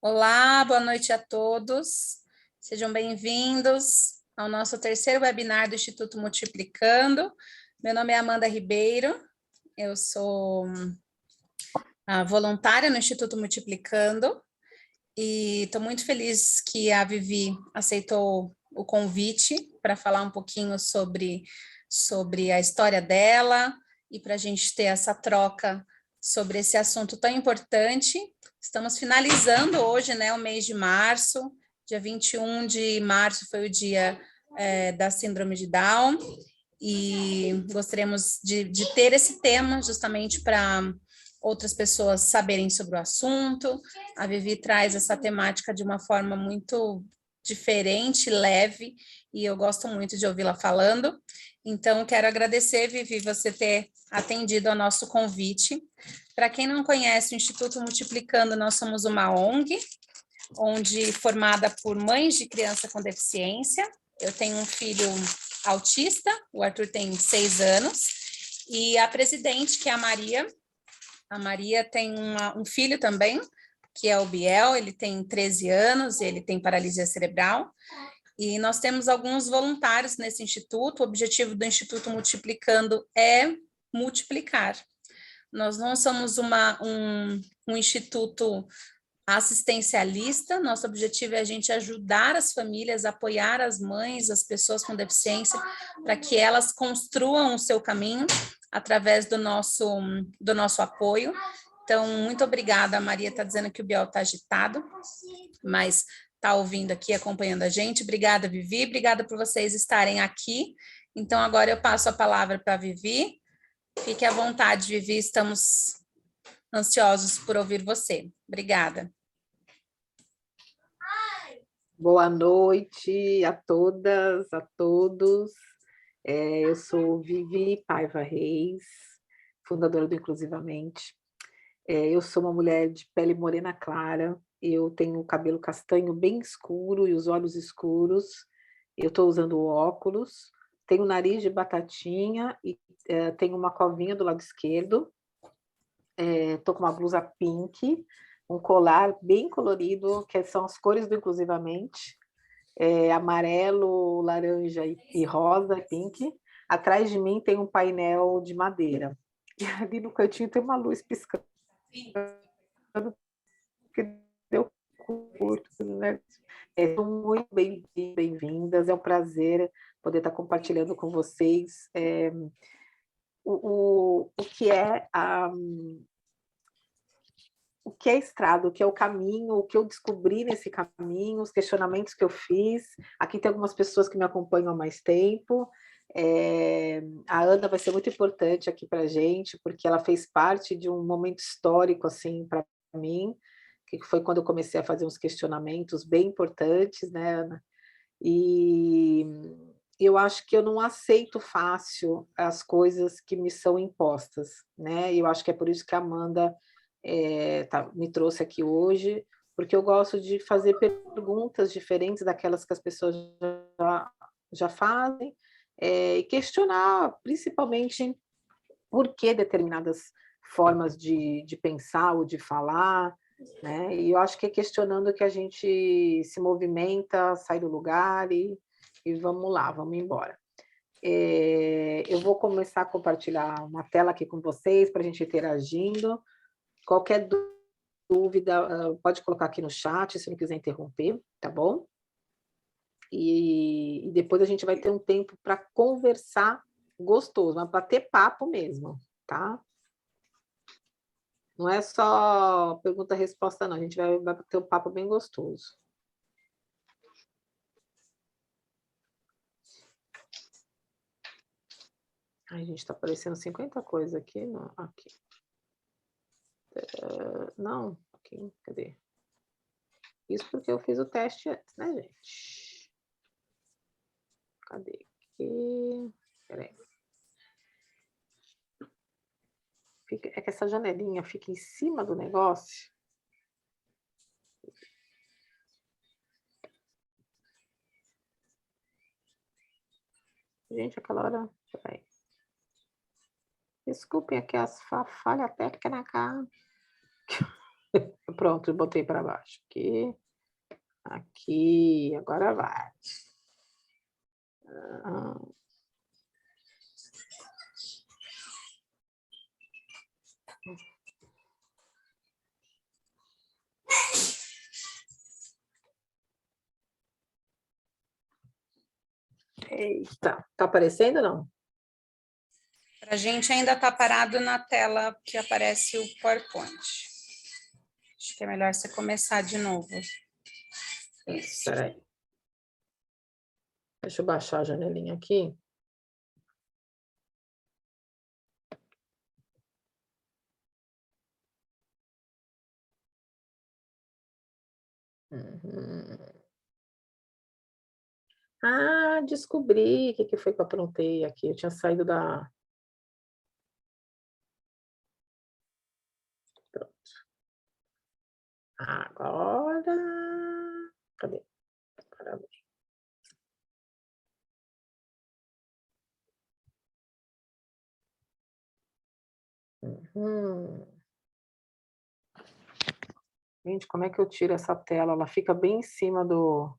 Olá, boa noite a todos. Sejam bem-vindos ao nosso terceiro webinar do Instituto Multiplicando. Meu nome é Amanda Ribeiro, eu sou a voluntária no Instituto Multiplicando e estou muito feliz que a Vivi aceitou o convite para falar um pouquinho sobre a história dela e para a gente ter essa troca sobre esse assunto tão importante. Estamos finalizando hoje, né, o mês de março, dia 21 de março foi o dia da Síndrome de Down, e gostaríamos de ter esse tema justamente para outras pessoas saberem sobre o assunto. A Vivi traz essa temática de uma forma muito diferente, leve, e eu gosto muito de ouvi-la falando. Então, quero agradecer, Vivi, você ter atendido ao nosso convite. Para quem não conhece o Instituto Multiplicando, nós somos uma ONG, formada por mães de criança com deficiência. Eu tenho um filho autista, o Arthur tem 6 anos, e a presidente, que é a Maria tem um filho também, que é o Biel, ele tem 13 anos, ele tem paralisia cerebral, e nós temos alguns voluntários nesse instituto. O objetivo do Instituto Multiplicando é multiplicar. Nós não somos um instituto assistencialista, nosso objetivo é a gente ajudar as famílias, apoiar as mães, as pessoas com deficiência, para que elas construam o seu caminho através do nosso apoio. Então, muito obrigada. A Maria está dizendo que o Biel está agitado, mas está ouvindo aqui, acompanhando a gente. Obrigada, Vivi, obrigada por vocês estarem aqui. Então, agora eu passo a palavra para a Vivi. Fique à vontade, Vivi, estamos ansiosos por ouvir você. Obrigada. Boa noite a todas, a todos. Eu sou Vivi Paiva Reis, fundadora do Inclusivamente. Eu sou uma mulher de pele morena clara, eu tenho o cabelo castanho bem escuro e os olhos escuros, eu estou usando óculos, tenho nariz de batatinha e tenho uma covinha do lado esquerdo, estou com uma blusa pink, um colar bem colorido, que são as cores do Inclusivamente, amarelo, laranja e rosa, pink. Atrás de mim tem um painel de madeira. E ali no cantinho tem uma luz piscando, que deu curto, né? São muito bem-vindas, é um prazer poder estar compartilhando com vocês o que é o que é estrada, o que é o caminho, o que eu descobri nesse caminho, os questionamentos que eu fiz. Aqui tem algumas pessoas que me acompanham há mais tempo. A Ana vai ser muito importante aqui para a gente, porque ela fez parte de um momento histórico assim para mim, que foi quando eu comecei a fazer uns questionamentos bem importantes, né, Ana? E eu acho que eu não aceito fácil as coisas que me são impostas, né? E eu acho que é por isso que a Amanda me trouxe aqui hoje, porque eu gosto de fazer perguntas diferentes daquelas que as pessoas já fazem, e questionar principalmente por que determinadas formas de pensar ou de falar, né? E eu acho que é questionando que a gente se movimenta, sai do lugar e vamos lá, vamos embora. Eu vou começar a compartilhar uma tela aqui com vocês para a gente interagindo. Qualquer dúvida, pode colocar aqui no chat, se não quiser interromper, tá bom? E depois a gente vai ter um tempo para conversar gostoso, mas para ter papo mesmo, tá? Não é só pergunta-resposta, não. A gente vai ter um papo bem gostoso. Ai, gente, está aparecendo 50 coisas aqui. Não, aqui. Não, aqui, cadê? Isso porque eu fiz o teste antes, né, gente? Cadê aqui? Peraí. É que essa janelinha fica em cima do negócio. Gente, aquela hora... Peraí. Desculpem aqui as falhas técnicas na cara. Pronto, eu botei para baixo. Aqui, agora vai. Eita, tá aparecendo ou não? Para a gente ainda está parado na tela que aparece o PowerPoint. Acho que é melhor você começar de novo. Espera aí. Deixa eu baixar a janelinha aqui. Ah, descobri o que foi que eu aprontei aqui. Eu tinha saído da... Pronto. Agora... Cadê? Parabéns. Gente, como é que eu tiro essa tela? Ela fica bem em cima do...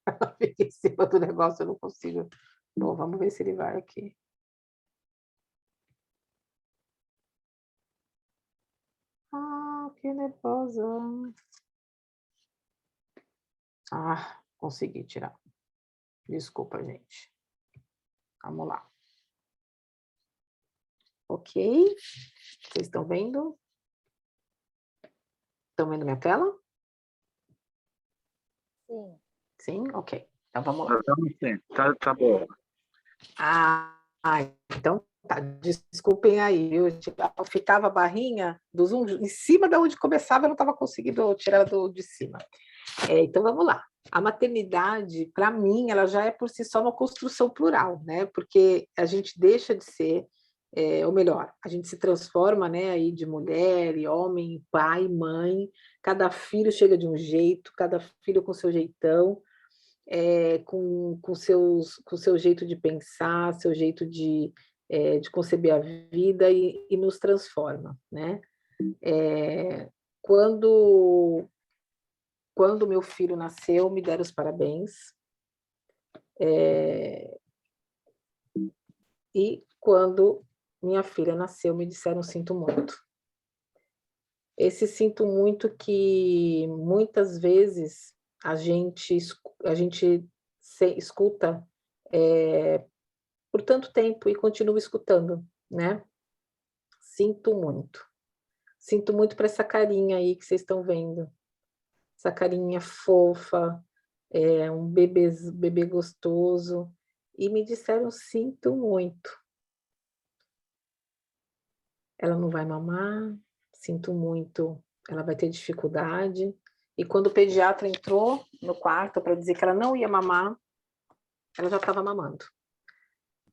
Ela fica em cima do negócio, eu não consigo. Bom, vamos ver se ele vai aqui. Ah, que nervosa. Ah, consegui tirar. Desculpa, gente. Vamos lá. Ok. Vocês estão vendo? Estão vendo minha tela? Sim. Sim? Ok. Então vamos lá. Sim, tá bom. Então tá. Desculpem aí. Eu ficava a barrinha do Zoom em cima de onde começava, eu não estava conseguindo tirar ela de cima. Então vamos lá. A maternidade, para mim, ela já é por si só uma construção plural, né? Porque a gente deixa de ser, ou melhor, a gente se transforma, né, aí de mulher e homem, pai, mãe. Cada filho chega de um jeito, cada filho com seu jeitão, com seu jeito de pensar, seu jeito de conceber a vida e nos transforma, né? Quando meu filho nasceu, me deram os parabéns. E quando minha filha nasceu, me disseram sinto muito. Esse sinto muito que muitas vezes a gente escuta por tanto tempo e continua escutando, né? Sinto muito. Sinto muito para essa carinha aí que vocês estão vendo. Essa carinha fofa, um bebê gostoso. E me disseram, sinto muito. Ela não vai mamar, sinto muito, ela vai ter dificuldade. E quando o pediatra entrou no quarto para dizer que ela não ia mamar, ela já estava mamando.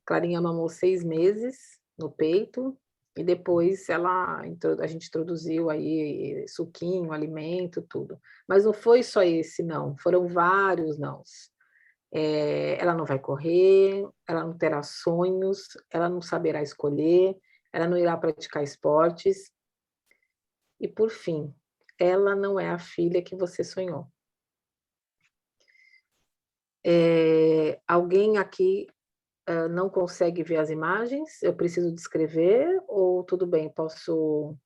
Clarinha mamou 6 meses no peito, e depois a gente introduziu aí suquinho, alimento, tudo. Mas não foi só esse não, foram vários nãos. Ela não vai correr, ela não terá sonhos, ela não saberá escolher, ela não irá praticar esportes. E, por fim, ela não é a filha que você sonhou. Alguém aqui não consegue ver as imagens? Eu preciso descrever ou tudo bem, posso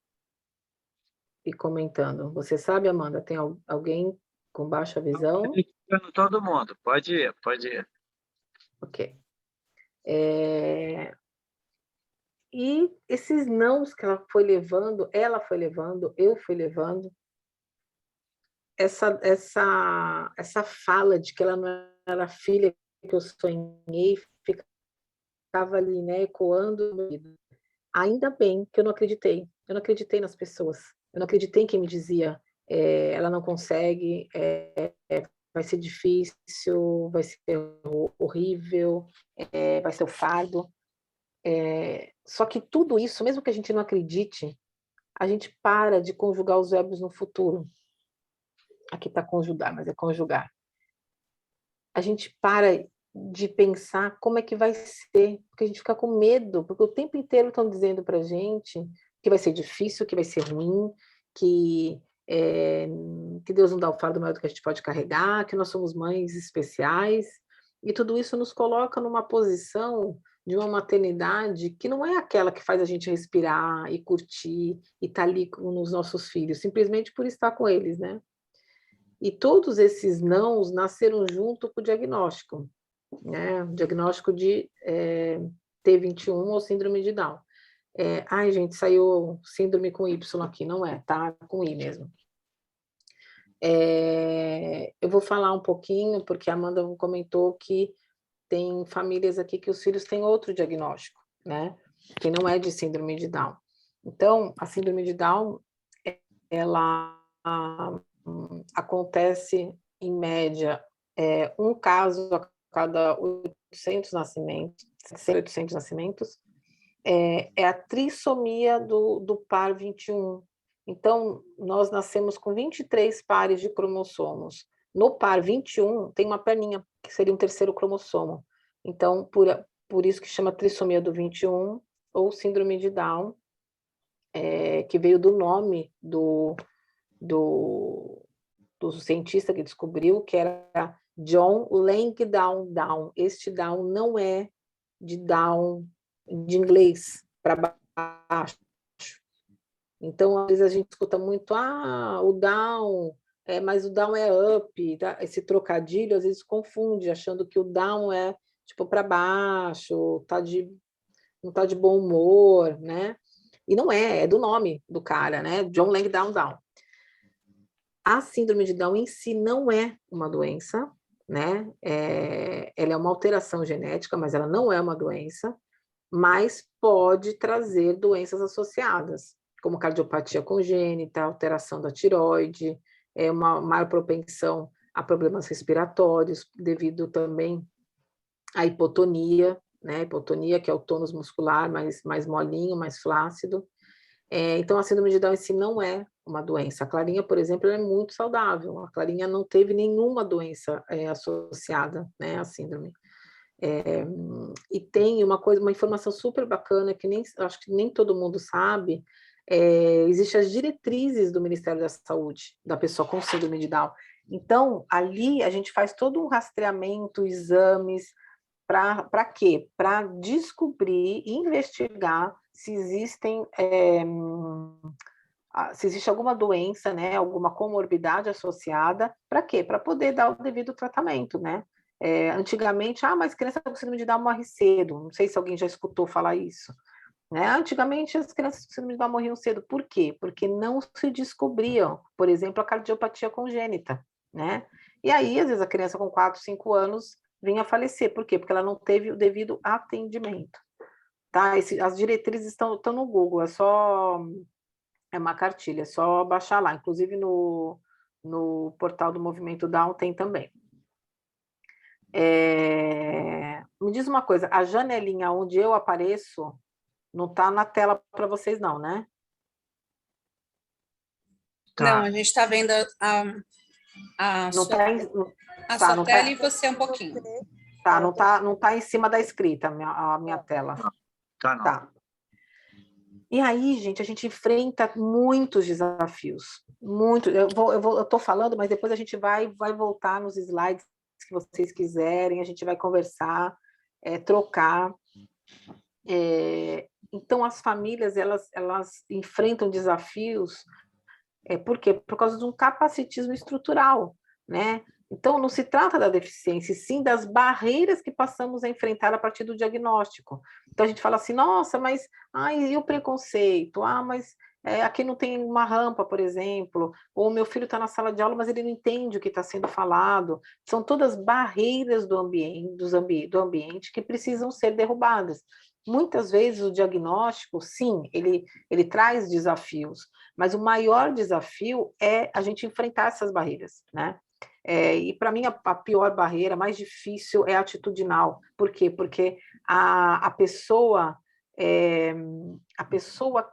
ir comentando? Você sabe, Amanda, tem alguém com baixa visão? Todo mundo, pode ir, pode ir. Ok. E esses nãos que ela foi levando, eu fui levando, essa fala de que ela não era a filha que eu sonhei, ficava ali, né, ecoando. Ainda bem que eu não acreditei. Eu não acreditei nas pessoas. Eu não acreditei em quem me dizia, ela não consegue, vai ser difícil, vai ser horrível, vai ser o fardo. Só que tudo isso, mesmo que a gente não acredite, a gente para de conjugar os verbos no futuro. Aqui está conjugar, mas é conjugar. A gente para de pensar como é que vai ser, porque a gente fica com medo, porque o tempo inteiro estão dizendo para a gente que vai ser difícil, que vai ser ruim, que Deus não dá o fardo maior do que a gente pode carregar, que nós somos mães especiais, e tudo isso nos coloca numa posição de uma maternidade que não é aquela que faz a gente respirar e curtir e estar ali com os nossos filhos, simplesmente por estar com eles, né? E todos esses nãos nasceram junto com o diagnóstico, né? O diagnóstico de T21 ou síndrome de Down. Ai, gente, saiu síndrome com Y aqui, não é, tá? Com I mesmo. Eu vou falar um pouquinho, porque a Amanda comentou que tem famílias aqui que os filhos têm outro diagnóstico, né? Que não é de síndrome de Down. Então, a síndrome de Down, ela acontece, em média, um caso a cada 800 nascimentos, 800 nascimentos, é a trissomia do par 21. Então, nós nascemos com 23 pares de cromossomos. No par 21, tem uma perninha, que seria um terceiro cromossomo. Então, por isso que chama trissomia do 21, ou síndrome de Down, que veio do nome do cientista que descobriu, que era John Langdon Down. Este Down não é de Down de inglês para baixo. Então, às vezes a gente escuta muito, o down, mas o down é up, tá? Esse trocadilho às vezes confunde, achando que o down é tipo para baixo, não tá de bom humor, né? E não é do nome do cara, né? John Langdon Down. A síndrome de Down em si não é uma doença, né? Ela é uma alteração genética, mas ela não é uma doença, mas pode trazer doenças associadas, como cardiopatia congênita, alteração da tireoide, uma maior propensão a problemas respiratórios, devido também à hipotonia, né? Hipotonia, que é o tônus muscular mais molinho, mais flácido. Então, a síndrome de Down em si não é uma doença. A Clarinha, por exemplo, é muito saudável. A Clarinha não teve nenhuma doença associada, né, à síndrome. E tem uma informação super bacana que acho que nem todo mundo sabe. Existem as diretrizes do Ministério da Saúde da pessoa com síndrome de Down. Então, ali a gente faz todo um rastreamento, exames, para quê? Para descobrir e investigar se existe alguma doença, né, alguma comorbidade associada. Para quê? Para poder dar o devido tratamento, né? Antigamente, mas criança com síndrome de Down morre cedo. Não sei se alguém já escutou falar isso. Né? Antigamente, as crianças com síndrome de Down morriam cedo. Por quê? Porque não se descobriam, por exemplo, a cardiopatia congênita, né? E aí, às vezes, a criança com 4, 5 anos vinha a falecer. Por quê? Porque ela não teve o devido atendimento. Tá? As diretrizes estão no Google, é uma cartilha, é só baixar lá. Inclusive, no portal do Movimento Down tem também. Me diz uma coisa, a janelinha onde eu apareço não está na tela para vocês não, né? Não, a gente está vendo a não sua, tá, sua tela e você um pouquinho. Tá, não tá em cima da escrita a minha tela. Tá. E aí, gente, a gente enfrenta muitos desafios. Eu estou falando, mas depois a gente vai voltar nos slides que vocês quiserem, a gente vai conversar, trocar. Então, as famílias, elas enfrentam desafios, por quê? Por causa de um capacitismo estrutural, né? Então, não se trata da deficiência, e sim das barreiras que passamos a enfrentar a partir do diagnóstico. Então, a gente fala assim, nossa, mas e o preconceito? Mas aqui não tem uma rampa, por exemplo, ou meu filho está na sala de aula, mas ele não entende o que está sendo falado. São todas barreiras do ambiente que precisam ser derrubadas. Muitas vezes o diagnóstico, sim, ele traz desafios, mas o maior desafio é a gente enfrentar essas barreiras, né? E para mim a pior barreira, a mais difícil, é atitudinal. Por quê? Porque a pessoa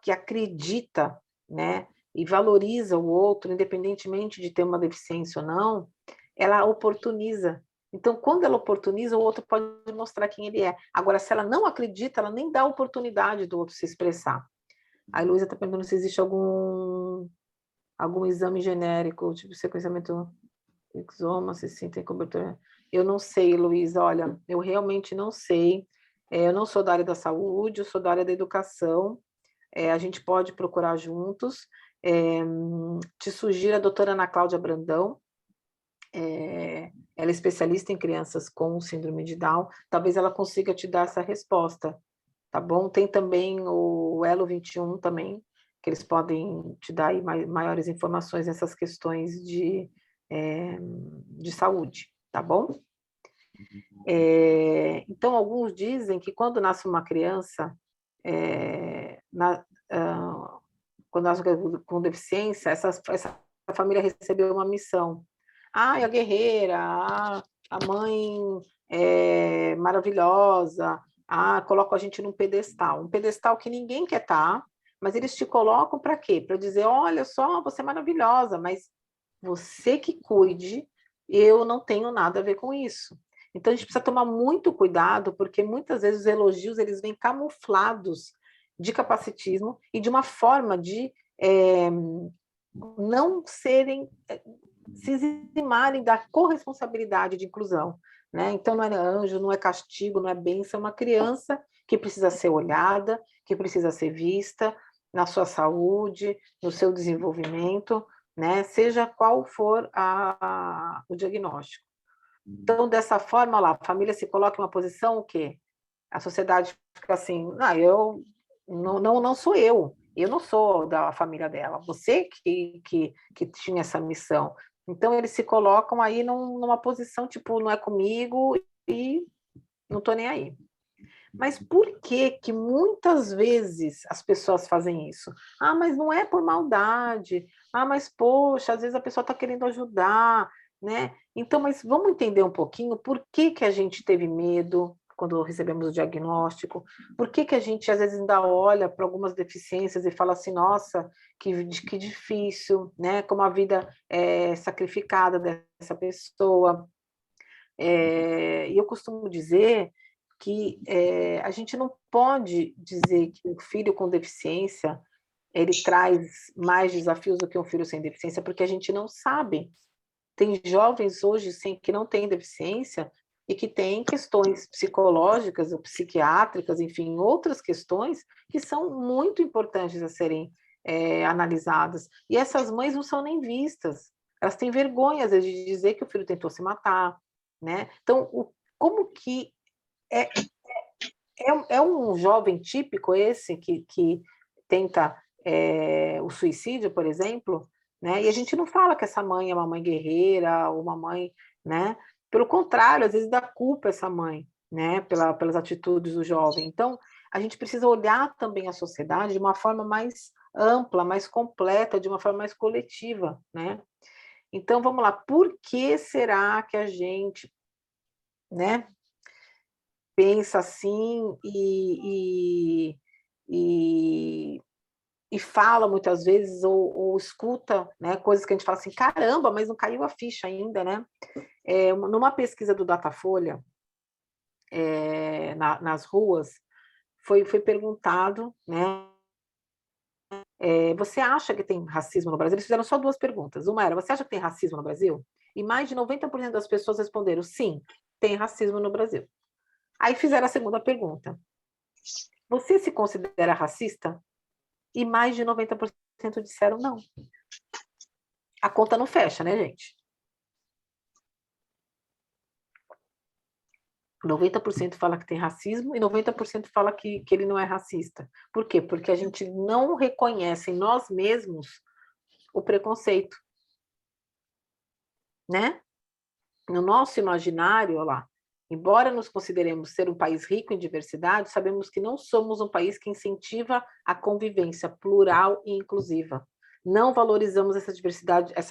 que acredita, né, e valoriza o outro, independentemente de ter uma deficiência ou não, ela oportuniza. Então, quando ela oportuniza, o outro pode mostrar quem ele é. Agora, se ela não acredita, ela nem dá a oportunidade do outro se expressar. A Luísa está perguntando se existe algum exame genérico, tipo sequenciamento exoma, se tem cobertura. Eu não sei, Luísa, olha, eu realmente não sei. Eu não sou da área da saúde, eu sou da área da educação. A gente pode procurar juntos. Te sugiro a doutora Ana Cláudia Brandão. Ela é especialista em crianças com síndrome de Down. Talvez ela consiga te dar essa resposta, tá bom? Tem também o Elo 21 também, que eles podem te dar aí maiores informações nessas questões de saúde, tá bom? Então, alguns dizem que quando nasce uma criança, quando nasce com deficiência, essa família recebeu uma missão. A guerreira, a mãe maravilhosa, coloca a gente num pedestal. Um pedestal que ninguém quer estar, mas eles te colocam para quê? Para dizer, olha só, você é maravilhosa, mas você que cuide, eu não tenho nada a ver com isso. Então, a gente precisa tomar muito cuidado, porque muitas vezes os elogios eles vêm camuflados de capacitismo e de uma forma de não serem, se eximarem da corresponsabilidade de inclusão. Né? Então, não é anjo, não é castigo, não é bênção, é uma criança que precisa ser olhada, que precisa ser vista na sua saúde, no seu desenvolvimento, né? Seja qual for o diagnóstico. Então, dessa forma, lá, a família se coloca em uma posição o quê? A sociedade fica assim, eu não sou eu não sou da família dela, você que tinha essa missão. Então, eles se colocam aí numa posição, tipo, não é comigo e não estou nem aí. Mas por que muitas vezes as pessoas fazem isso? Mas não é por maldade. Mas, poxa, às vezes a pessoa está querendo ajudar, né? Então, mas vamos entender um pouquinho por que a gente teve medo quando recebemos o diagnóstico? Por que a gente, às vezes, ainda olha para algumas deficiências e fala assim, nossa, que difícil, né? Como a vida é sacrificada dessa pessoa. E eu costumo dizer que a gente não pode dizer que um filho com deficiência ele traz mais desafios do que um filho sem deficiência, porque a gente não sabe. Tem jovens hoje que não têm deficiência e que têm questões psicológicas ou psiquiátricas, enfim, outras questões que são muito importantes a serem analisadas. E essas mães não são nem vistas. Elas têm vergonha, às vezes, de dizer que o filho tentou se matar, né? Então, como que é um jovem típico esse que tenta o suicídio, por exemplo, né? E a gente não fala que essa mãe é uma mãe guerreira ou uma mãe, né? Pelo contrário, às vezes dá culpa a essa mãe, né? Pelas atitudes do jovem. Então, a gente precisa olhar também a sociedade de uma forma mais ampla, mais completa, de uma forma mais coletiva, né? Então, vamos lá. Por que será que a gente, né? Pensa assim e fala muitas vezes ou escuta, né, coisas que a gente fala assim, caramba, mas não caiu a ficha ainda, né? Numa pesquisa do Datafolha, nas ruas, foi perguntado, né, você acha que tem racismo no Brasil? Eles fizeram só duas perguntas. Uma era, você acha que tem racismo no Brasil? E mais de 90% das pessoas responderam, sim, tem racismo no Brasil. Aí fizeram a segunda pergunta. Você se considera racista? E mais de 90% disseram não. A conta não fecha, né, gente? 90% fala que tem racismo e 90% fala que ele não é racista. Por quê? Porque a gente não reconhece em nós mesmos o preconceito, né? No nosso imaginário, olha lá, embora nos consideremos ser um país rico em diversidade, sabemos que não somos um país que incentiva a convivência plural e inclusiva. Não valorizamos essa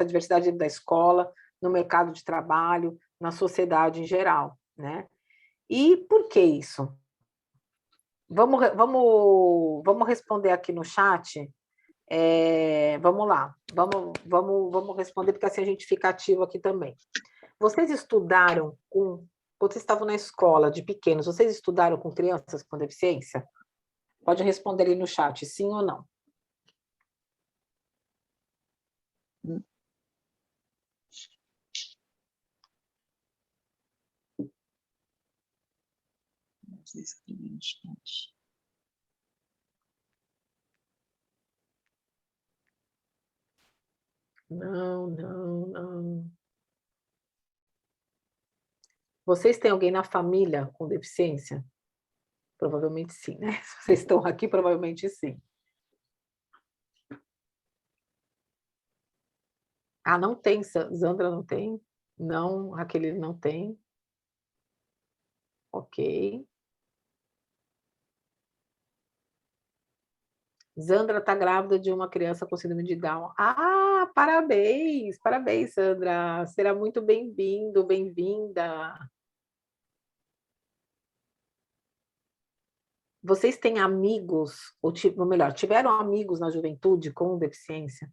diversidade da escola, no mercado de trabalho, na sociedade em geral, né? E por que isso? Vamos responder aqui no chat. Vamos lá, vamos responder, porque assim a gente fica ativo aqui também. Vocês estudaram quando vocês estavam na escola de pequenos, vocês estudaram com crianças com deficiência? Pode responder aí no chat, sim ou não. Não, não, não. Vocês têm alguém na família com deficiência? Provavelmente sim, né? Se vocês estão aqui, provavelmente sim. Ah, não tem, Zandra não tem? Não, Raquel não tem. Ok. Zandra está grávida de uma criança com síndrome de Down. Ah, parabéns, parabéns, Sandra. Será muito bem-vindo, bem-vinda. Vocês têm amigos, ou melhor, tiveram amigos na juventude com deficiência?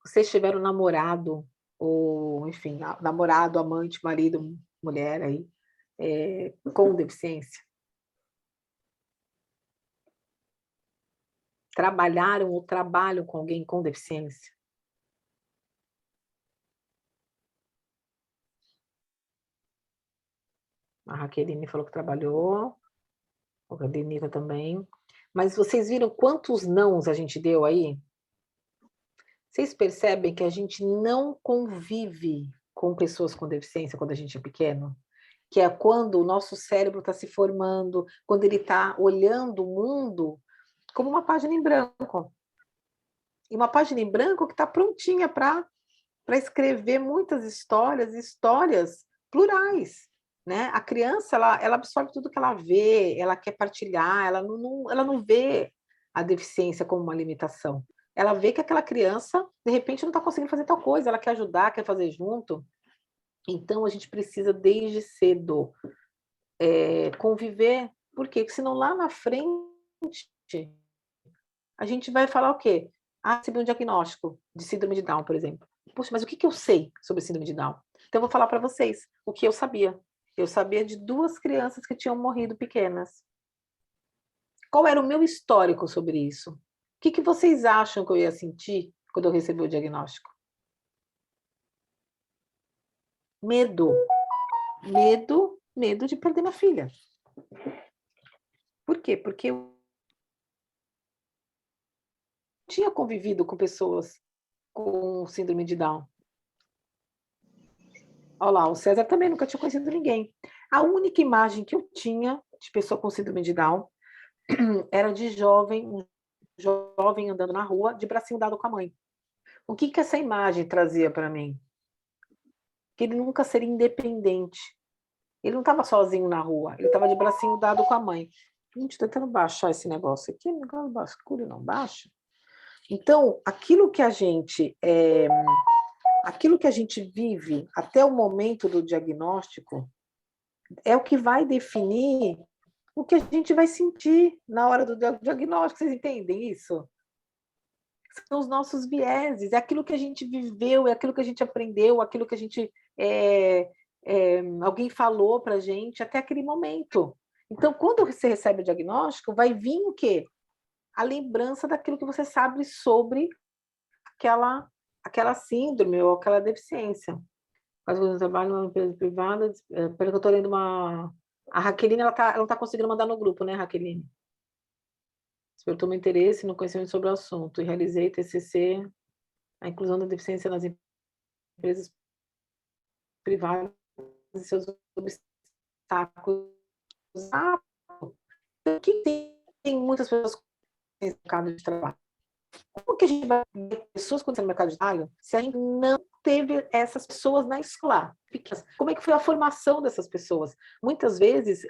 Vocês tiveram namorado, ou, enfim, namorado, amante, marido, mulher aí, com deficiência? Trabalharam ou trabalham com alguém com deficiência? A Raqueline falou que trabalhou, a Denita também. Mas vocês viram quantos nãos a gente deu aí? Vocês percebem que a gente não convive com pessoas com deficiência quando a gente é pequeno? Que é quando o nosso cérebro está se formando, quando ele está olhando o mundo como uma página em branco. E uma página em branco que está prontinha para escrever muitas histórias, histórias plurais. Né? A criança ela absorve tudo que ela vê, ela quer partilhar, ela não vê a deficiência como uma limitação. Ela vê que aquela criança, de repente, não está conseguindo fazer tal coisa, ela quer ajudar, quer fazer junto. Então, a gente precisa, desde cedo, conviver, porque senão lá na frente a gente vai falar o quê? Ah, recebi um diagnóstico de síndrome de Down, por exemplo. Puxa, mas o que eu sei sobre síndrome de Down? Então, eu vou falar para vocês o que eu sabia. Eu sabia de 2 crianças que tinham morrido pequenas. Qual era o meu histórico sobre isso? O que vocês acham que eu ia sentir quando eu recebi o diagnóstico? Medo. Medo de perder minha filha. Por quê? Porque eu tinha convivido com pessoas com síndrome de Down. Olha lá, o César também nunca tinha conhecido ninguém. A única imagem que eu tinha de pessoa com síndrome de Down era de um jovem andando na rua, de bracinho dado com a mãe. O que essa imagem trazia para mim? Que ele nunca seria independente. Ele não estava sozinho na rua, ele estava de bracinho dado com a mãe. Gente, tentando baixar esse negócio aqui, negócio basculho não baixa. Então, aquilo que a gente vive até o momento do diagnóstico é o que vai definir o que a gente vai sentir na hora do diagnóstico. Vocês entendem isso? São os nossos vieses, é aquilo que a gente viveu, é aquilo que a gente aprendeu, aquilo que a gente alguém falou para a gente até aquele momento. Então, quando você recebe o diagnóstico, vai vir o quê? A lembrança daquilo que você sabe sobre aquela síndrome ou aquela deficiência. Faz um trabalho numa empresa privada, pelo que eu estou lendo A Raqueline, ela não está conseguindo mandar no grupo, né, Raqueline? Despertou meu interesse no conhecimento sobre o assunto e realizei TCC, a inclusão da deficiência nas empresas privadas e seus obstáculos. Aqui tem muitas pessoas no mercado de trabalho. Como que a gente vai ver pessoas conhecendo no mercado de trabalho se a gente não teve essas pessoas na escola? Como é que foi a formação dessas pessoas? Muitas vezes,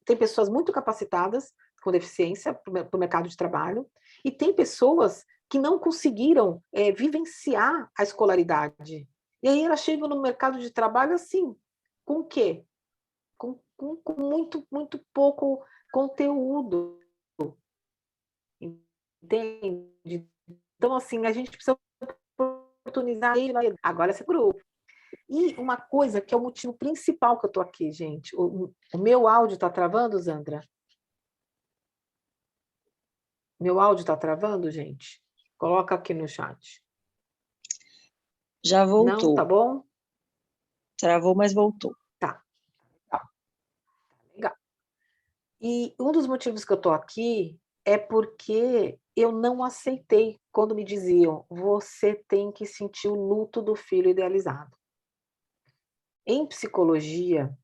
tem pessoas muito capacitadas com deficiência para o mercado de trabalho e tem pessoas que não conseguiram vivenciar a escolaridade. E aí elas chegam no mercado de trabalho assim, com o quê? Com muito, muito pouco conteúdo. Entende? Então, assim, a gente precisa oportunizar ele. Agora esse grupo. E uma coisa que é o motivo principal que eu estou aqui, gente. O meu áudio está travando, Zandra? Meu áudio está travando, gente? Coloca aqui no chat. Já Não, tá voltou. bom? Travou, mas voltou. Tá. Legal. E um dos motivos que eu estou aqui é porque eu não aceitei quando me diziam: você tem que sentir o luto do filho idealizado. Em psicologia,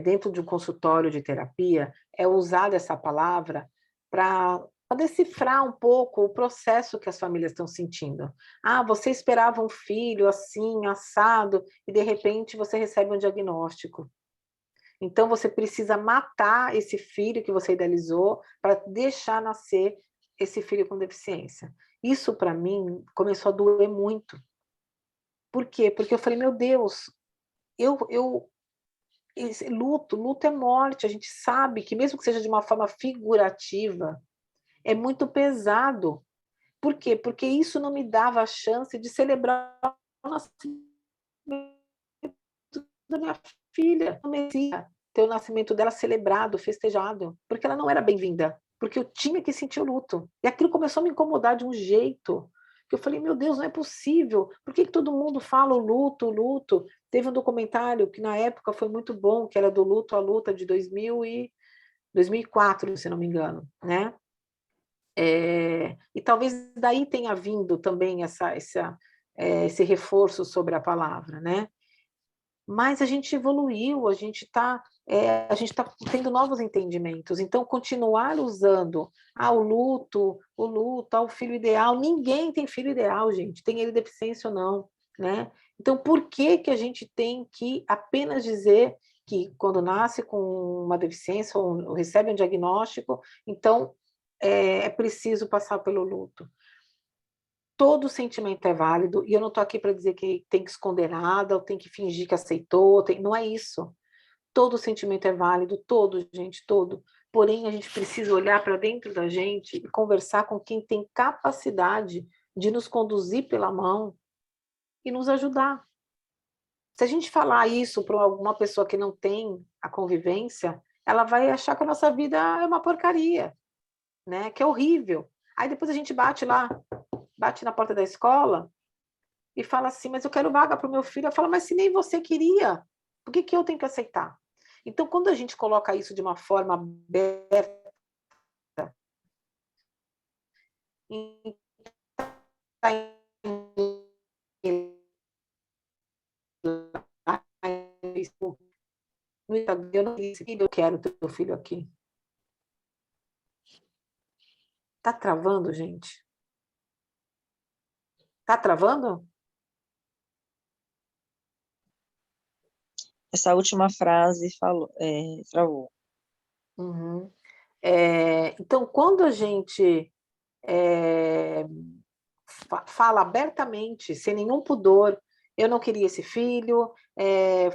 dentro de um consultório de terapia, é usada essa palavra para decifrar um pouco o processo que as famílias estão sentindo. Ah, você esperava um filho assim, assado, e de repente você recebe um diagnóstico. Então você precisa matar esse filho que você idealizou para deixar nascer esse filho com deficiência. Isso, para mim, começou a doer muito. Por quê? Porque eu falei, meu Deus, luto é morte. A gente sabe que, mesmo que seja de uma forma figurativa, é muito pesado. Por quê? Porque isso não me dava a chance de celebrar o nascimento da minha filha. Eu merecia ter o nascimento dela celebrado, festejado, porque ela não era bem-vinda, porque eu tinha que sentir o luto. E aquilo começou a me incomodar de um jeito que eu falei, meu Deus, não é possível. Por que todo mundo fala o luto, o luto? Teve um documentário que na época foi muito bom, que era do Luto à Luta, de 2004, se não me engano, né? E talvez daí tenha vindo também esse reforço sobre a palavra, né? Mas a gente evoluiu, a gente está tendo novos entendimentos. Então, continuar usando o luto, o filho ideal, ninguém tem filho ideal, gente, tem ele deficiência ou não, né? Então, por que que a gente tem que apenas dizer que quando nasce com uma deficiência ou recebe um diagnóstico, então é preciso passar pelo luto? Todo sentimento é válido, e eu não estou aqui para dizer que tem que esconder nada, ou tem que fingir que aceitou, não é isso. Todo sentimento é válido, todo, gente, todo. Porém, a gente precisa olhar para dentro da gente e conversar com quem tem capacidade de nos conduzir pela mão e nos ajudar. Se a gente falar isso para alguma pessoa que não tem a convivência, ela vai achar que a nossa vida é uma porcaria, né? Que é horrível. Aí depois a gente bate na porta da escola e fala assim, mas eu quero vaga para o meu filho. Eu falo, mas se nem você queria, por que que eu tenho que aceitar? Então, quando a gente coloca isso de uma forma aberta, eu não disse que eu quero teu filho aqui. Tá travando, gente? Tá travando? Essa última frase travou. Uhum. Então, quando a gente fala abertamente, sem nenhum pudor, eu não queria esse filho,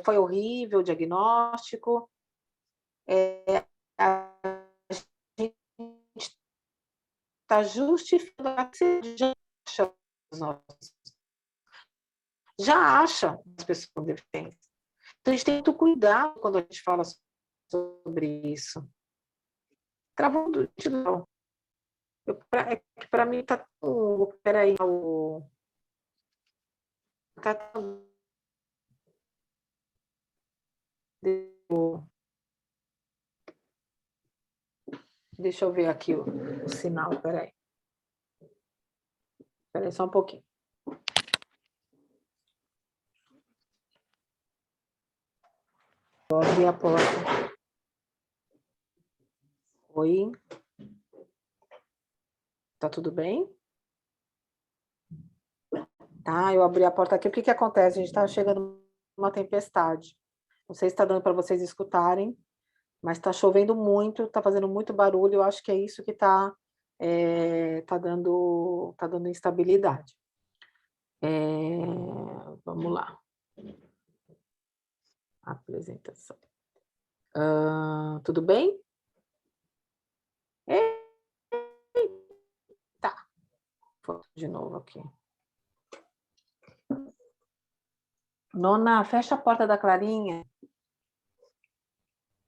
foi horrível o diagnóstico, a gente está justificando, já acha as pessoas com deficiência. Então, a gente tem muito cuidado quando a gente fala sobre isso. Travando de novo. Para mim está tudo. Peraí. Tá tudo. Deixa eu ver aqui o sinal. Peraí. Peraí só um pouquinho. Vou abrir a porta. Oi. Tá tudo bem? Tá, eu abri a porta aqui. O que que acontece? A gente está chegando numa tempestade. Não sei se está dando para vocês escutarem, mas está chovendo muito, está fazendo muito barulho. Eu acho que é isso que tá dando instabilidade. Vamos lá. Apresentação. Tudo bem? Tá. Vou de novo aqui. Nona, fecha a porta da Clarinha.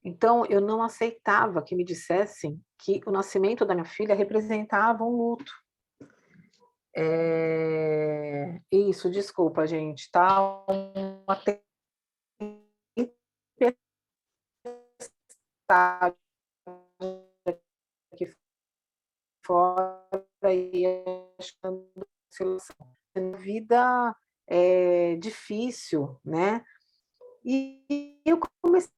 Então, eu não aceitava que me dissessem que o nascimento da minha filha representava um luto. Isso, desculpa, gente, tá uma tempestade aqui fora e achando a vida é difícil, né? E eu comecei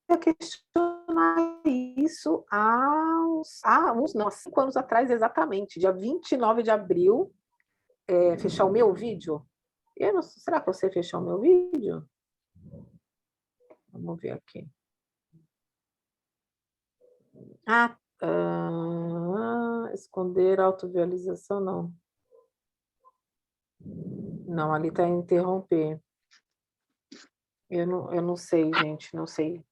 a questionar isso há 5 anos atrás, exatamente, dia 29 de abril, fechar o meu vídeo. Será que eu sei fechar o meu vídeo? Vamos ver aqui. Esconder a autovisualização, não. Não, ali está interromper. Eu não sei, gente, não sei.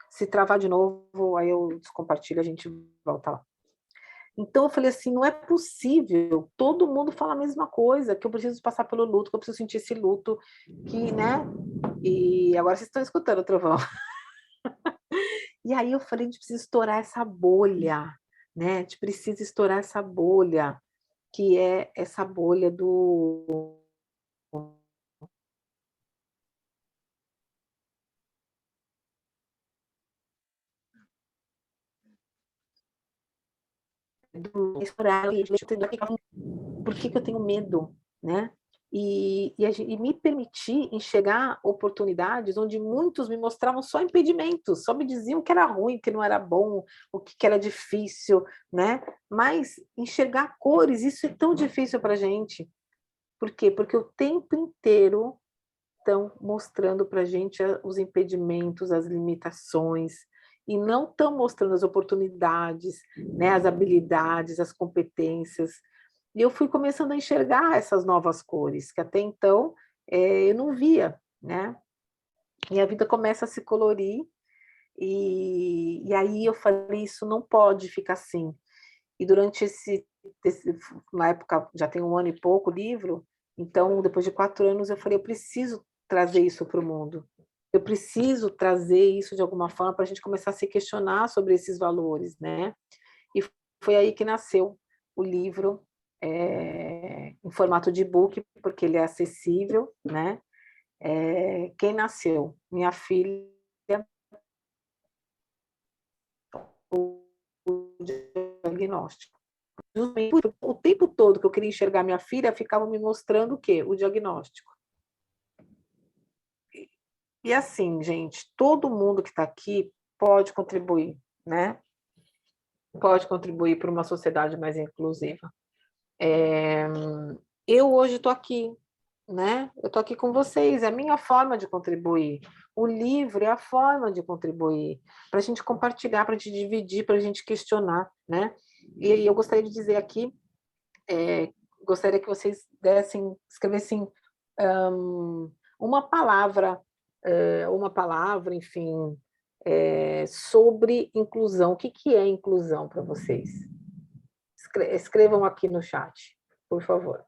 Se travar de novo, aí eu descompartilho, a gente volta lá. Então eu falei assim, não é possível, todo mundo fala a mesma coisa, que eu preciso passar pelo luto, que eu preciso sentir esse luto, que, né? E agora vocês estão escutando o trovão. E aí eu falei, a gente precisa estourar essa bolha, né? A gente precisa estourar essa bolha, que é essa bolha do por que eu tenho medo, né? E me permitir enxergar oportunidades onde muitos me mostravam só impedimentos, só me diziam que era ruim, que não era bom, o que era difícil, né? Mas enxergar cores, isso é tão difícil para a gente. Por quê? Porque o tempo inteiro estão mostrando para a gente os impedimentos, as limitações, e não estão mostrando as oportunidades, né, as habilidades, as competências. E eu fui começando a enxergar essas novas cores, que até então eu não via, né? E a vida começa a se colorir, e aí eu falei, isso não pode ficar assim. E durante na época, já tem 1 ano e pouco o livro, então, depois de 4 anos, eu falei, eu preciso trazer isso para o mundo. Eu preciso trazer isso de alguma forma para a gente começar a se questionar sobre esses valores, né? E foi aí que nasceu o livro, em formato de e-book, porque ele é acessível, né? Quem nasceu? Minha filha, o diagnóstico. O tempo todo que eu queria enxergar minha filha, ficava me mostrando o quê? O diagnóstico. E assim, gente, todo mundo que está aqui pode contribuir, né? Pode contribuir para uma sociedade mais inclusiva. Eu hoje estou aqui, né? Eu estou aqui com vocês, é a minha forma de contribuir. O livro é a forma de contribuir, para a gente compartilhar, para a gente dividir, para a gente questionar, né? E eu gostaria de dizer aqui, gostaria que vocês escrevessem uma palavra, enfim, sobre inclusão. O que é inclusão para vocês? Escrevam aqui no chat, por favor.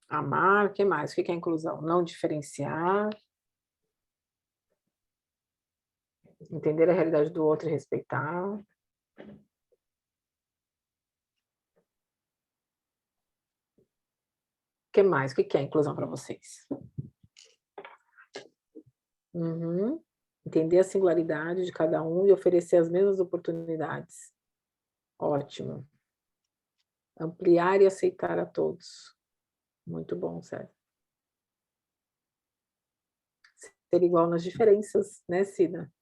Amar, o que mais? O que é inclusão? Não diferenciar. Entender a realidade do outro e respeitar. O que mais? O que é inclusão para vocês? Entender a singularidade de cada um e oferecer as mesmas oportunidades. Ótimo. Ampliar e aceitar a todos. Muito bom, Sérgio. Ser igual nas diferenças, né, Cida?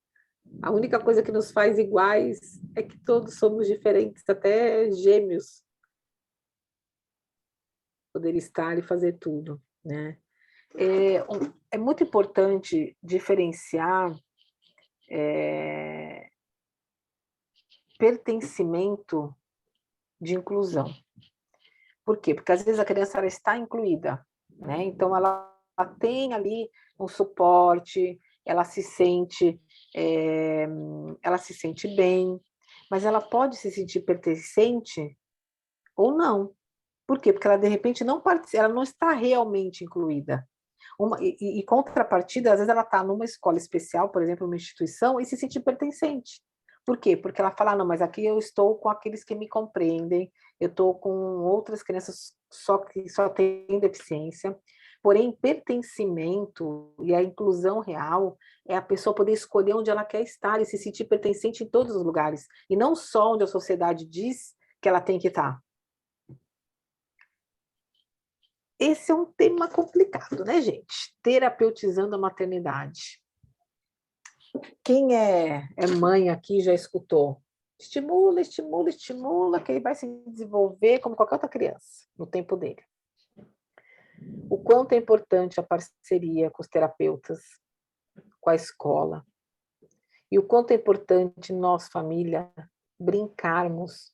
A única coisa que nos faz iguais é que todos somos diferentes, até gêmeos. Poder estar e fazer tudo, né? É muito importante diferenciar pertencimento, de inclusão. Por quê? Porque às vezes a criança ela está incluída, né? Então ela tem ali um suporte, ela se sente bem, mas ela pode se sentir pertencente ou não. Por quê? Porque ela de repente não participa, ela não está realmente incluída. E contrapartida, às vezes ela está numa escola especial, por exemplo, uma instituição, e se sente pertencente. Por quê? Porque ela fala, não, mas aqui eu estou com aqueles que me compreendem, eu estou com outras crianças que só têm deficiência. Porém, pertencimento e a inclusão real é a pessoa poder escolher onde ela quer estar e se sentir pertencente em todos os lugares, e não só onde a sociedade diz que ela tem que estar. Esse é um tema complicado, né, gente? Terapeutizando a maternidade. Quem é mãe aqui já escutou? Estimula, estimula, estimula, que ele vai se desenvolver como qualquer outra criança, no tempo dele. O quanto é importante a parceria com os terapeutas, com a escola. E o quanto é importante nós, família, brincarmos,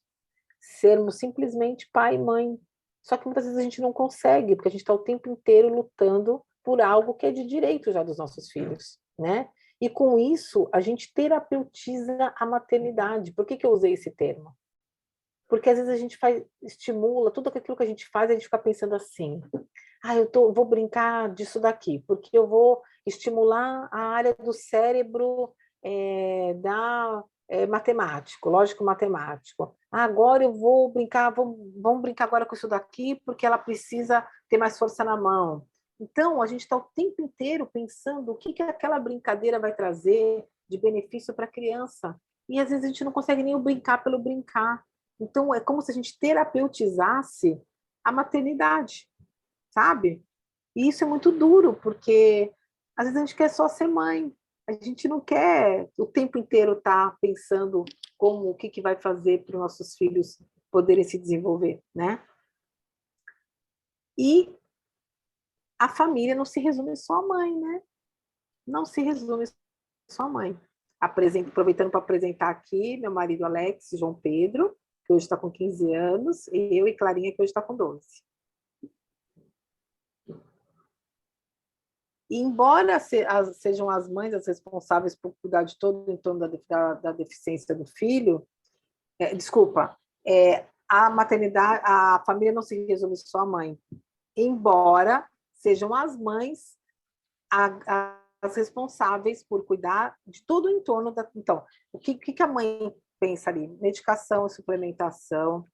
sermos simplesmente pai e mãe. Só que muitas vezes a gente não consegue, porque a gente está o tempo inteiro lutando por algo que é de direito já dos nossos filhos, né? E com isso, a gente terapeutiza a maternidade. Por que eu usei esse termo? Porque às vezes a gente estimula tudo aquilo que a gente faz, a gente fica pensando assim, vou brincar disso daqui, porque eu vou estimular a área do cérebro matemático, lógico-matemático. Agora eu vou brincar, vamos brincar agora com isso daqui, porque ela precisa ter mais força na mão. Então, a gente está o tempo inteiro pensando o que aquela brincadeira vai trazer de benefício para a criança. E às vezes a gente não consegue nem brincar pelo brincar. Então, é como se a gente terapeutizasse a maternidade, sabe? E isso é muito duro, porque às vezes a gente quer só ser mãe. A gente não quer o tempo inteiro estar pensando o que vai fazer para os nossos filhos poderem se desenvolver, né? E a família não se resume só a mãe, né? Não se resume só a mãe. Aproveitando para apresentar aqui meu marido Alex, João Pedro, que hoje está com 15 anos, e eu e Clarinha, que hoje está com 12. E embora sejam as mães as responsáveis por cuidar de todo o entorno da deficiência do filho, a maternidade, a família não se resume só à mãe, embora sejam as mães as responsáveis por cuidar de todo o entorno Então, o que a mãe pensa ali? Medicação, suplementação,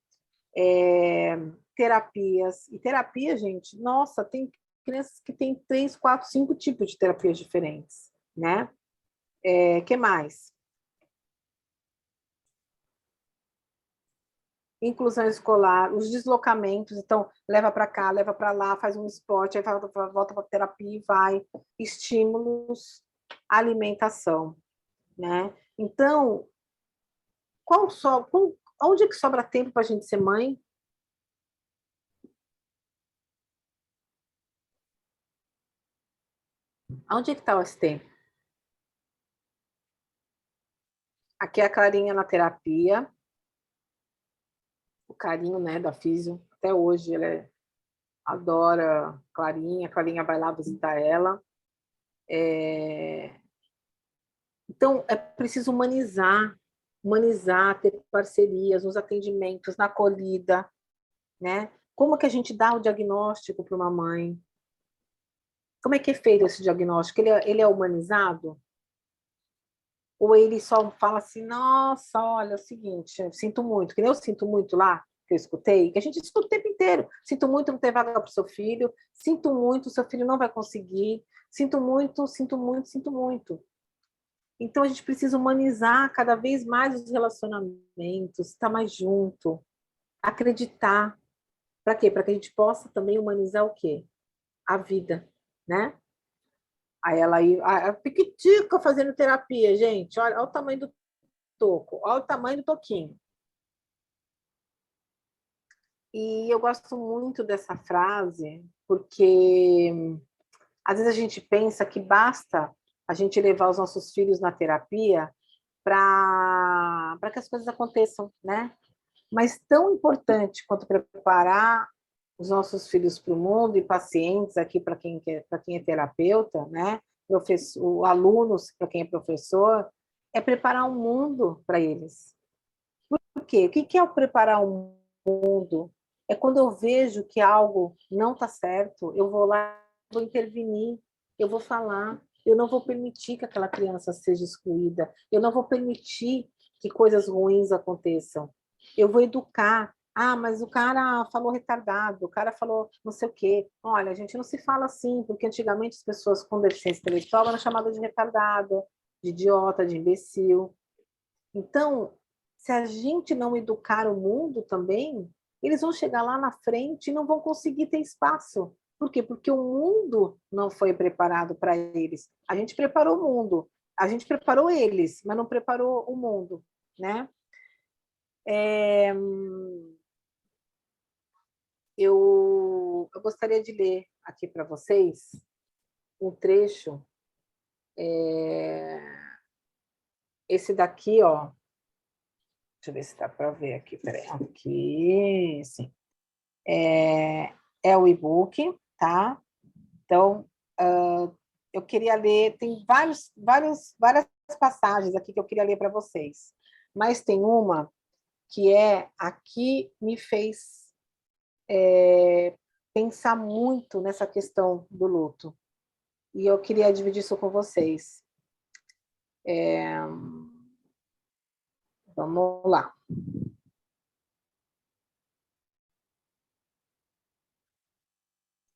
terapias. E terapia, gente, nossa, tem crianças que têm 3, 4, 5 tipos de terapias diferentes, né? Que mais? Inclusão escolar, os deslocamentos, então, leva para cá, leva para lá, faz um esporte, aí volta para a terapia e vai. Estímulos, alimentação, né? Então, onde é que sobra tempo para a gente ser mãe? Onde é que está esse tempo? Aqui é a Clarinha na terapia, o carinho, né, da físio. Até hoje ela adora a Clarinha vai lá visitar ela. Então, é preciso humanizar, ter parcerias nos atendimentos, na acolhida, né? Como que a gente dá o diagnóstico para uma mãe? Como é que é feito esse diagnóstico? Ele é humanizado? Ou ele só fala assim, nossa, olha, é o seguinte, eu sinto muito, que nem eu sinto muito lá, que eu escutei, que a gente escuta o tempo inteiro, sinto muito não ter vaga para o seu filho, sinto muito, seu filho não vai conseguir, sinto muito, sinto muito, sinto muito. Então, a gente precisa humanizar cada vez mais os relacionamentos, estar mais junto, acreditar. Para quê? Para que a gente possa também humanizar o quê? A vida, né? Aí ela aí, a piquitica fazendo terapia, gente. Olha o tamanho do toco, olha o tamanho do toquinho. E eu gosto muito dessa frase, porque às vezes a gente pensa que basta a gente levar os nossos filhos na terapia para que as coisas aconteçam, né? Mas tão importante quanto preparar os nossos filhos para o mundo e pacientes aqui para quem é terapeuta, né? Professor, alunos para quem é professor, é preparar um mundo para eles. Por quê? O que é o preparar um mundo? É quando eu vejo que algo não está certo, eu vou lá, vou intervenir, eu vou falar, eu não vou permitir que aquela criança seja excluída, eu não vou permitir que coisas ruins aconteçam. Eu vou educar. Ah, mas o cara falou retardado, o cara falou não sei o quê. Olha, a gente não se fala assim, porque antigamente as pessoas com deficiência intelectual eram chamadas de retardado, de idiota, de imbecil. Então, se a gente não educar o mundo também, eles vão chegar lá na frente e não vão conseguir ter espaço. Por quê? Porque o mundo não foi preparado para eles. A gente preparou o mundo, a gente preparou eles, mas não preparou o mundo, né? Eu gostaria de ler aqui para vocês um trecho. Esse daqui, ó. Deixa eu ver se dá para ver aqui. Peraí. Aqui, sim. É o e-book, tá? Então, eu queria ler, tem várias passagens aqui que eu queria ler para vocês, mas tem uma que aqui me fez pensar muito nessa questão do luto, e eu queria dividir isso com vocês. Vamos lá.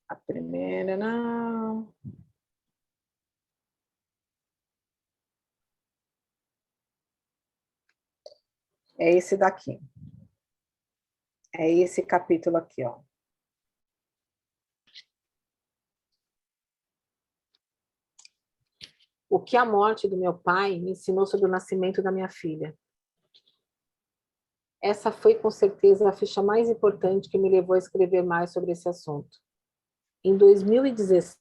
A primeira, não. É esse daqui. É esse capítulo aqui, ó. O que a morte do meu pai me ensinou sobre o nascimento da minha filha. Essa foi, com certeza, a ficha mais importante que me levou a escrever mais sobre esse assunto. Em 2017,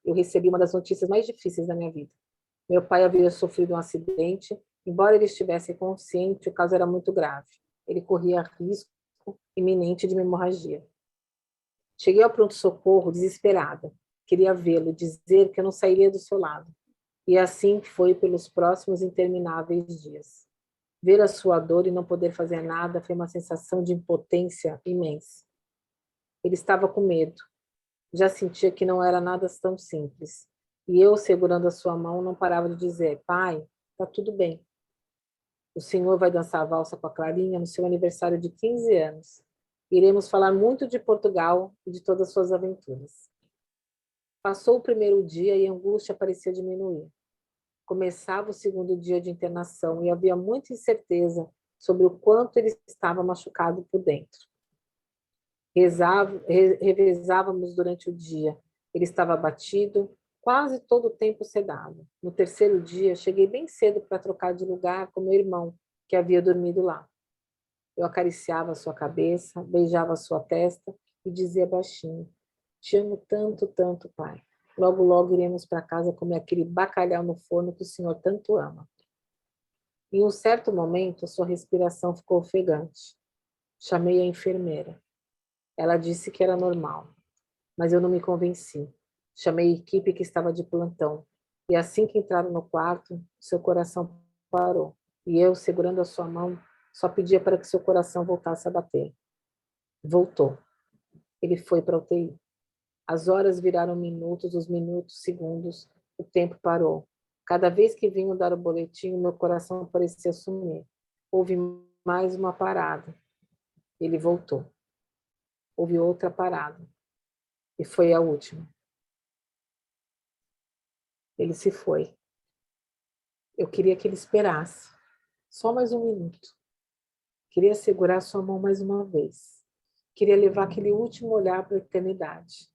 eu recebi uma das notícias mais difíceis da minha vida. Meu pai havia sofrido um acidente. Embora ele estivesse consciente, o caso era muito grave. Ele corria risco iminente de uma hemorragia. Cheguei ao pronto-socorro desesperada. Queria vê-lo, dizer que eu não sairia do seu lado. E assim foi pelos próximos intermináveis dias. Ver a sua dor e não poder fazer nada foi uma sensação de impotência imensa. Ele estava com medo. Já sentia que não era nada tão simples. E eu, segurando a sua mão, não parava de dizer: pai, está tudo bem. O senhor vai dançar a valsa com a Clarinha no seu aniversário de 15 anos. Iremos falar muito de Portugal e de todas as suas aventuras. Passou o primeiro dia e a angústia parecia diminuir. Começava o segundo dia de internação e havia muita incerteza sobre o quanto ele estava machucado por dentro. Revezávamos durante o dia. Ele estava abatido, quase todo o tempo sedado. No terceiro dia, cheguei bem cedo para trocar de lugar com meu irmão, que havia dormido lá. Eu acariciava a sua cabeça, beijava a sua testa e dizia baixinho: te amo tanto, tanto, pai. Logo, logo iremos para casa comer aquele bacalhau no forno que o senhor tanto ama. Em um certo momento, a sua respiração ficou ofegante. Chamei a enfermeira. Ela disse que era normal, mas eu não me convenci. Chamei a equipe que estava de plantão, e assim que entraram no quarto, seu coração parou. E eu, segurando a sua mão, só pedia para que seu coração voltasse a bater. Voltou. Ele foi para a UTI. As horas viraram minutos, os minutos segundos, o tempo parou. Cada vez que vinham dar o boletim, meu coração parecia sumir. Houve mais uma parada. Ele voltou. Houve outra parada. E foi a última. Ele se foi. Eu queria que ele esperasse. Só mais um minuto. Queria segurar sua mão mais uma vez. Queria levar aquele último olhar para a eternidade.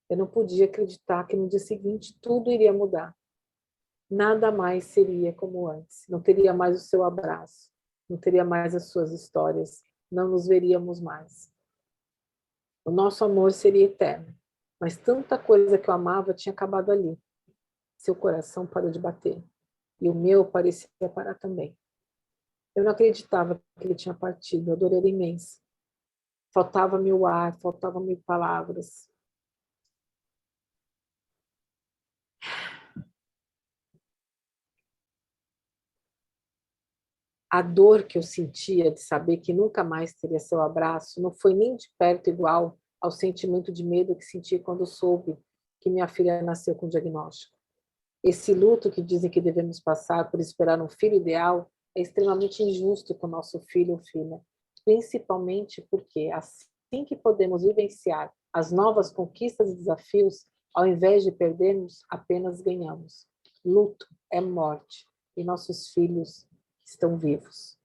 Eu não podia acreditar que no dia seguinte tudo iria mudar. Nada mais seria como antes. Não teria mais o seu abraço. Não teria mais as suas histórias. Não nos veríamos mais. O nosso amor seria eterno. Mas tanta coisa que eu amava tinha acabado ali. Seu coração parou de bater. e o meu parecia parar também. Eu não acreditava que ele tinha partido, a dor era imensa. Faltava-me o ar, faltavam-me palavras. A dor que eu sentia de saber que nunca mais teria seu abraço não foi nem de perto igual ao sentimento de medo que senti quando soube que minha filha nasceu com diagnóstico. Esse luto que dizem que devemos passar por esperar um filho ideal é extremamente injusto com nosso filho ou filha, principalmente porque assim que podemos vivenciar as novas conquistas e desafios, ao invés de perdermos, apenas ganhamos. Luto é morte e nossos filhos estão vivos.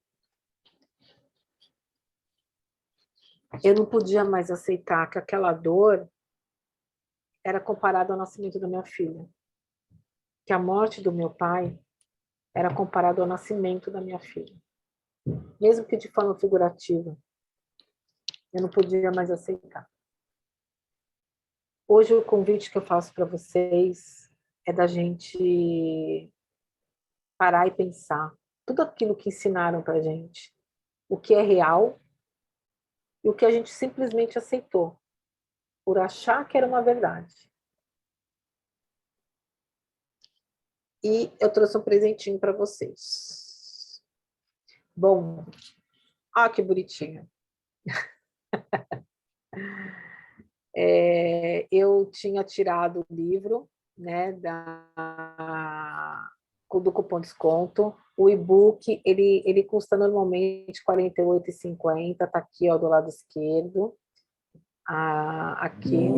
Eu não podia mais aceitar que aquela dor era comparada ao nascimento da minha filha, que a morte do meu pai era comparada ao nascimento da minha filha, mesmo que de forma figurativa. Eu não podia mais aceitar. Hoje o convite que eu faço para vocês é da gente parar e pensar tudo aquilo que ensinaram para a gente, o que é real e o que a gente simplesmente aceitou, por achar que era uma verdade. E eu trouxe um presentinho para vocês. Bom, olha que bonitinho. Eu tinha tirado o livro, né, do cupom desconto. O e-book, ele custa normalmente R$ 48,50, está aqui, ó, do lado esquerdo. Aqui.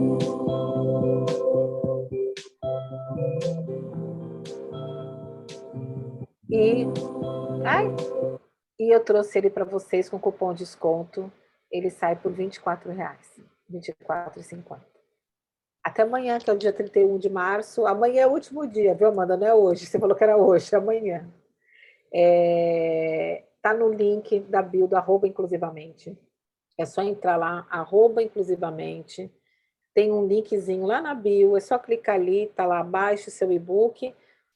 E eu trouxe ele para vocês com cupom de desconto. Ele sai por R$ 24,00. R$ 24,50. Até amanhã, que é o dia 31 de março. Amanhã é o último dia, viu, Amanda? Não é hoje. Você falou que era hoje, é amanhã. Tá no link da bio do @inclusivamente. É só entrar lá, @inclusivamente. Tem um linkzinho lá na bio, é só clicar ali, tá lá abaixo o seu e-book.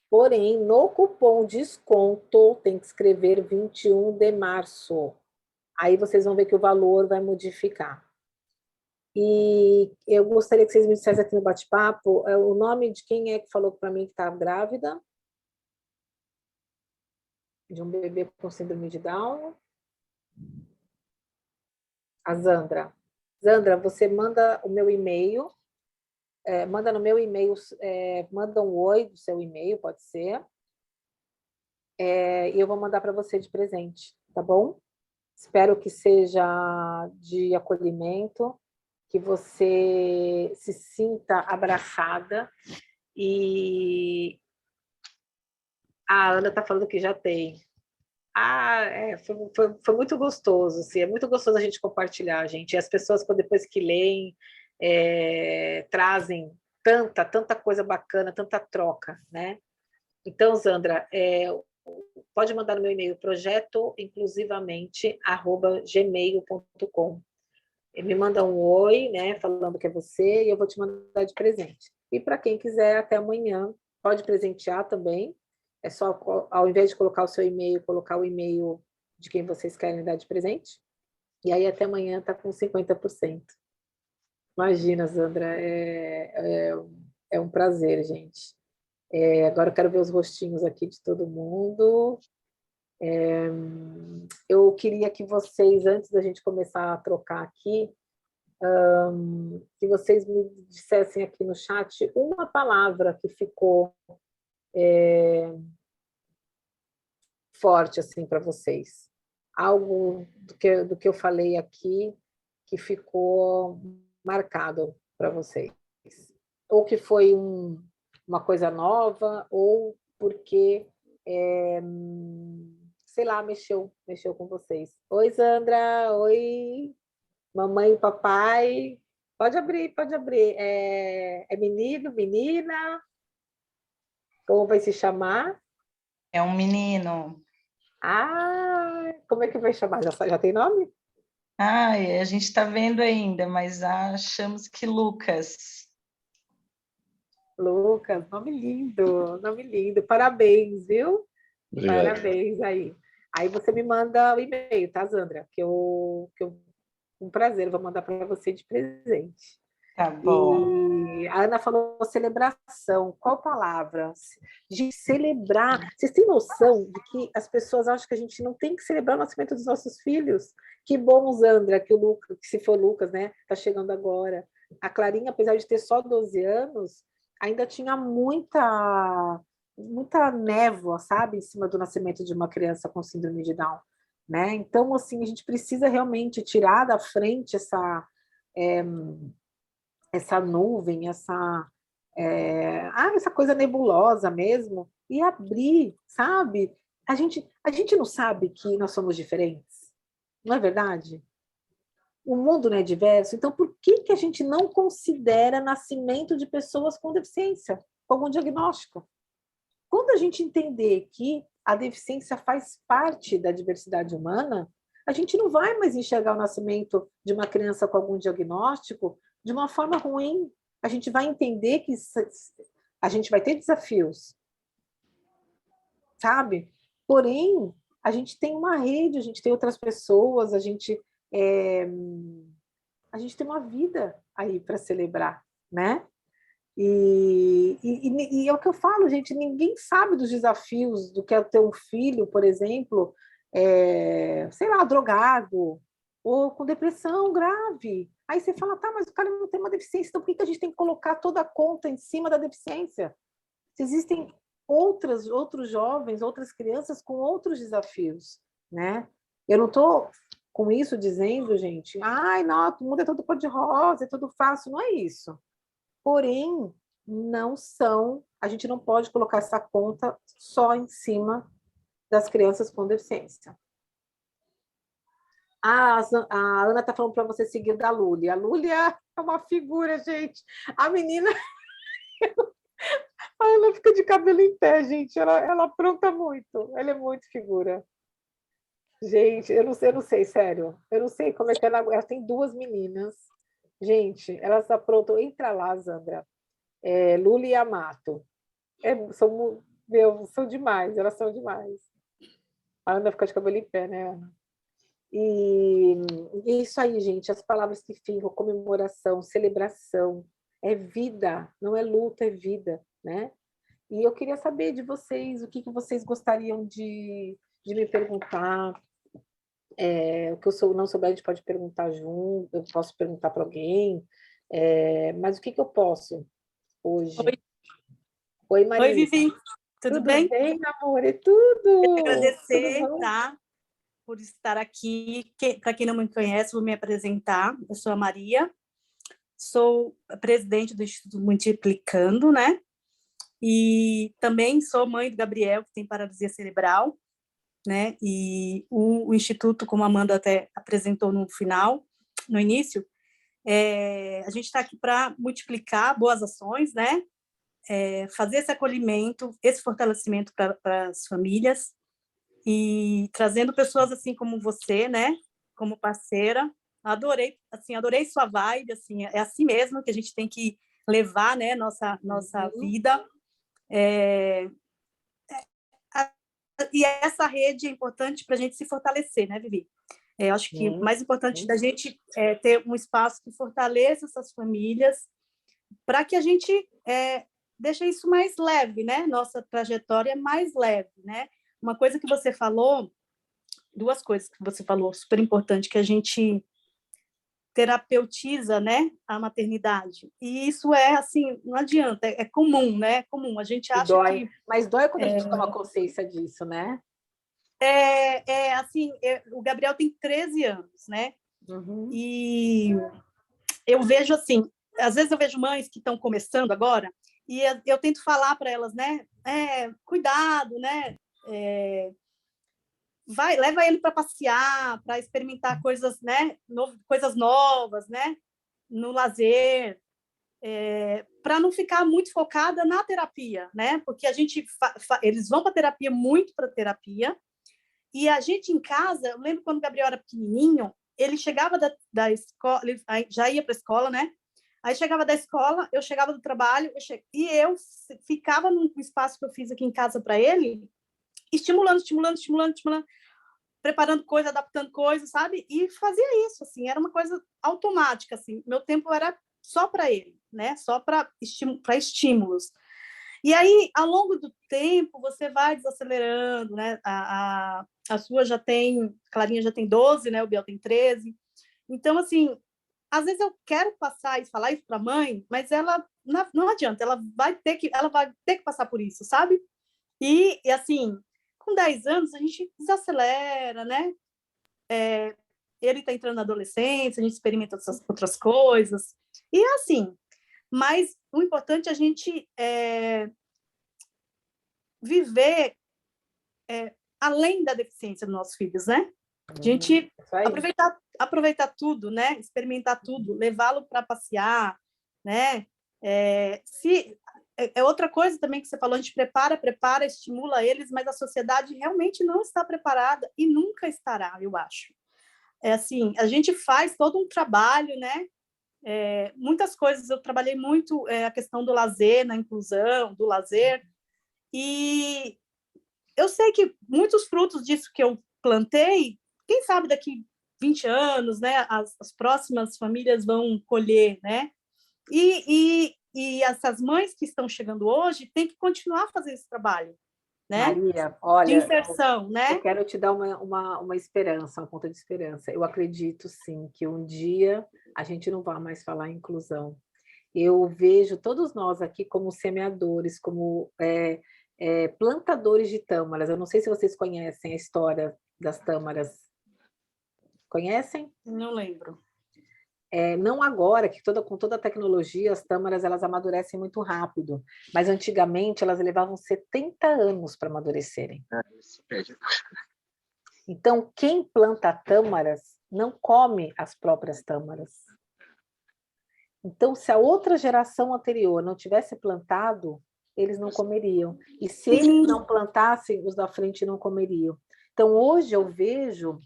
Porém, no cupom desconto, tem que escrever 21 de março. Aí vocês vão ver que o valor vai modificar. E eu gostaria que vocês me dissessem aqui no bate-papo o nome de quem é que falou para mim que está grávida de um bebê com síndrome de Down. A Zandra. Zandra, você manda o meu e-mail, manda no meu e-mail, manda um oi do seu e-mail, pode ser, e eu vou mandar para você de presente, tá bom? Espero que seja de acolhimento, que você se sinta abraçada. E a Ana está falando que já tem. Foi muito gostoso. Assim, é muito gostoso a gente compartilhar, gente. E as pessoas, depois que leem, trazem tanta coisa bacana, tanta troca, né? Então, Zandra, pode mandar no meu e-mail, projetoinclusivamente@gmail.com. Me manda um oi, né, falando que é você, e eu vou te mandar de presente. E para quem quiser, até amanhã, pode presentear também. É só, ao invés de colocar o seu e-mail, colocar o e-mail de quem vocês querem dar de presente. E aí, até amanhã, está com 50%. Imagina, Zandra, é um prazer, gente. Agora eu quero ver os rostinhos aqui de todo mundo. Eu queria que vocês, antes da gente começar a trocar aqui, que vocês me dissessem aqui no chat uma palavra que ficou forte assim para vocês. Algo do que eu falei aqui que ficou marcado para vocês. Ou que foi uma coisa nova, ou porque, sei lá, mexeu com vocês. Oi, Zandra. Oi, mamãe e papai. Pode abrir, pode abrir. É menino, menina? Como vai se chamar? É um menino. Como é que vai chamar? Já tem nome? A gente está vendo ainda, mas achamos que Lucas. Lucas, nome lindo, nome lindo. Parabéns, viu? Obrigado. Parabéns aí. Aí você me manda o e-mail, tá, Zandra? Um prazer, vou mandar para você de presente. Tá bom. E a Ana falou celebração. Qual palavra? De celebrar. Vocês têm noção de que as pessoas acham que a gente não tem que celebrar o nascimento dos nossos filhos? Que bom, Zandra, que o Lucas, que se for Lucas, né? Tá chegando agora. A Clarinha, apesar de ter só 12 anos, ainda tinha muita névoa, sabe, em cima do nascimento de uma criança com síndrome de Down, né? Então, assim, a gente precisa realmente tirar da frente essa nuvem, essa coisa nebulosa mesmo, e abrir, sabe? A gente não sabe que nós somos diferentes, não é verdade? O mundo não é diverso, então por que a gente não considera nascimento de pessoas com deficiência, com algum diagnóstico? Quando a gente entender que a deficiência faz parte da diversidade humana, a gente não vai mais enxergar o nascimento de uma criança com algum diagnóstico de uma forma ruim. A gente vai entender que a gente vai ter desafios, sabe? Porém, a gente tem uma rede, a gente tem outras pessoas, a gente tem uma vida aí para celebrar, né? E é o que eu falo, gente, ninguém sabe dos desafios do que é ter um filho, por exemplo, sei lá, drogado, ou com depressão grave. Aí você fala, tá, mas o cara não tem uma deficiência, então por que a gente tem que colocar toda a conta em cima da deficiência? Se existem outros jovens, outras crianças com outros desafios, né? Eu não estou com isso dizendo, gente, ai, não, o mundo é todo cor-de-rosa, é tudo fácil, não é isso. Porém, a gente não pode colocar essa conta só em cima das crianças com deficiência. A Ana está falando para você seguir da Lúlia. A Lúlia é uma figura, gente. A menina... A Ana fica de cabelo em pé, gente. Ela apronta muito. Ela é muito figura. Gente, eu não sei, sério. Eu não sei como é que ela tem 2 meninas. Gente, elas aprontam. Entra lá, Zandra. Lula e Amato. São demais, elas são demais. A Ana fica de cabelo em pé, né, Ana? E isso aí, gente, as palavras que ficam, comemoração, celebração, é vida, não é luta, é vida, né? E eu queria saber de vocês, o que vocês gostariam de me perguntar. O que eu não souber, a gente pode perguntar junto, eu posso perguntar para alguém, mas o que eu posso hoje? Oi, Maria. Oi, Vivi. Tudo bem? Tudo bem, amor? É tudo. Quero agradecer, Tudo bom? tá, por estar aqui. Para quem não me conhece, vou me apresentar. Eu sou a Maria, sou presidente do Instituto Multiplicando, né? E também sou mãe do Gabriel, que tem paralisia cerebral, né? E o Instituto, como a Amanda até apresentou no início, a gente está aqui para multiplicar boas ações, né? Fazer esse acolhimento, esse fortalecimento para as famílias e trazendo pessoas assim como você, né, como parceira. Adorei sua vibe, assim, é assim mesmo que a gente tem que levar, né, nossa vida. E essa rede é importante para a gente se fortalecer, né, Vivi? Eu acho que o mais importante da gente é ter um espaço que fortaleça essas famílias para que a gente deixa isso mais leve, né? Nossa trajetória é mais leve, né? Uma coisa que você falou, 2 coisas que você falou, super importante, que a gente terapeutiza, né, a maternidade. E isso assim, não adianta, é comum, né? É comum. A gente acha dói, que... Mas dói quando a gente toma consciência disso, né? Assim, o Gabriel tem 13 anos, né? Uhum. E eu vejo assim, às vezes eu vejo mães que estão começando agora, e eu tento falar para elas, né? Cuidado, né? Leva ele para passear, para experimentar coisas, né? Coisas novas, né? No lazer, para não ficar muito focada na terapia, né? Porque a gente eles vão para terapia, muito para terapia, e a gente em casa, eu lembro quando o Gabriel era pequenininho, ele chegava da escola, ele já ia para a escola, né? Aí chegava da escola, eu chegava do trabalho, e eu ficava num espaço que eu fiz aqui em casa para ele, estimulando, preparando coisa, adaptando coisa, sabe? E fazia isso, assim, era uma coisa automática, assim. Meu tempo era só para ele, né? Só para estímulos. E aí, ao longo do tempo, você vai desacelerando, né? A sua Clarinha já tem 12, né? O Biel tem 13. Então, assim, às vezes eu quero passar e falar isso para a mãe, mas ela não adianta, ela vai ter que passar por isso, sabe? E assim, com 10 anos, a gente desacelera, né? Ele está entrando na adolescência, a gente experimenta outras coisas. E é assim, mas o importante é a gente viver além da deficiência dos nossos filhos, né? A gente aproveitar tudo, né? Experimentar tudo, levá-lo para passear, né? Outra coisa também que você falou, a gente prepara, estimula eles, mas a sociedade realmente não está preparada e nunca estará, eu acho. Assim, a gente faz todo um trabalho, né? Muitas coisas, eu trabalhei muito a questão do lazer, na inclusão, do lazer, e eu sei que muitos frutos disso que eu plantei, quem sabe daqui 20 anos, né, as próximas famílias vão colher, né? E essas mães que estão chegando hoje têm que continuar fazendo esse trabalho, né? Maria, olha, de inserção, né? Eu quero te dar uma esperança, uma ponta de esperança. Eu acredito, sim, que um dia a gente não vai mais falar em inclusão. Eu vejo todos nós aqui como semeadores, como plantadores de tâmaras. Eu não sei se vocês conhecem a história das tâmaras. Conhecem? Não lembro. Não agora, que com toda a tecnologia, as tâmaras elas amadurecem muito rápido, mas antigamente elas levavam 70 anos para amadurecerem. Então, quem planta tâmaras não come as próprias tâmaras. Então, se a outra geração anterior não tivesse plantado, eles não comeriam. E se eles não plantassem, os da frente não comeriam. Então, hoje eu vejo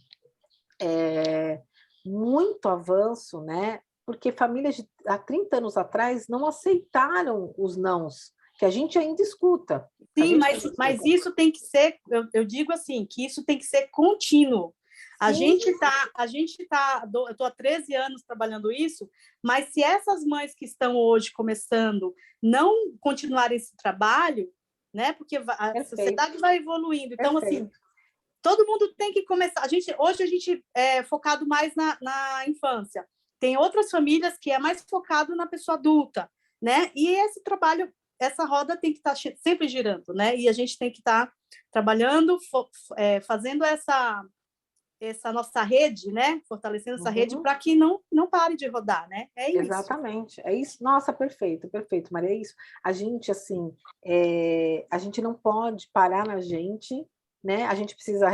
muito avanço, né? Porque famílias há 30 anos atrás não aceitaram os nãos, que a gente ainda escuta. Sim, mas isso tem que ser, eu digo assim, que isso tem que ser contínuo. A gente tá, eu estou há 13 anos trabalhando isso, mas se essas mães que estão hoje começando não continuarem esse trabalho, né? Porque a sociedade vai evoluindo. Então, assim, todo mundo tem que começar. Hoje a gente é focado mais na infância. Tem outras famílias que é mais focado na pessoa adulta, né? E esse trabalho, essa roda tem que estar sempre girando, né? E a gente tem que estar trabalhando, fazendo essa nossa rede, né? Fortalecendo essa rede para que não pare de rodar, né? É isso. Exatamente, é isso. Nossa, perfeito, Maria, é isso. A gente, assim, a gente não pode parar na gente, né? A gente precisa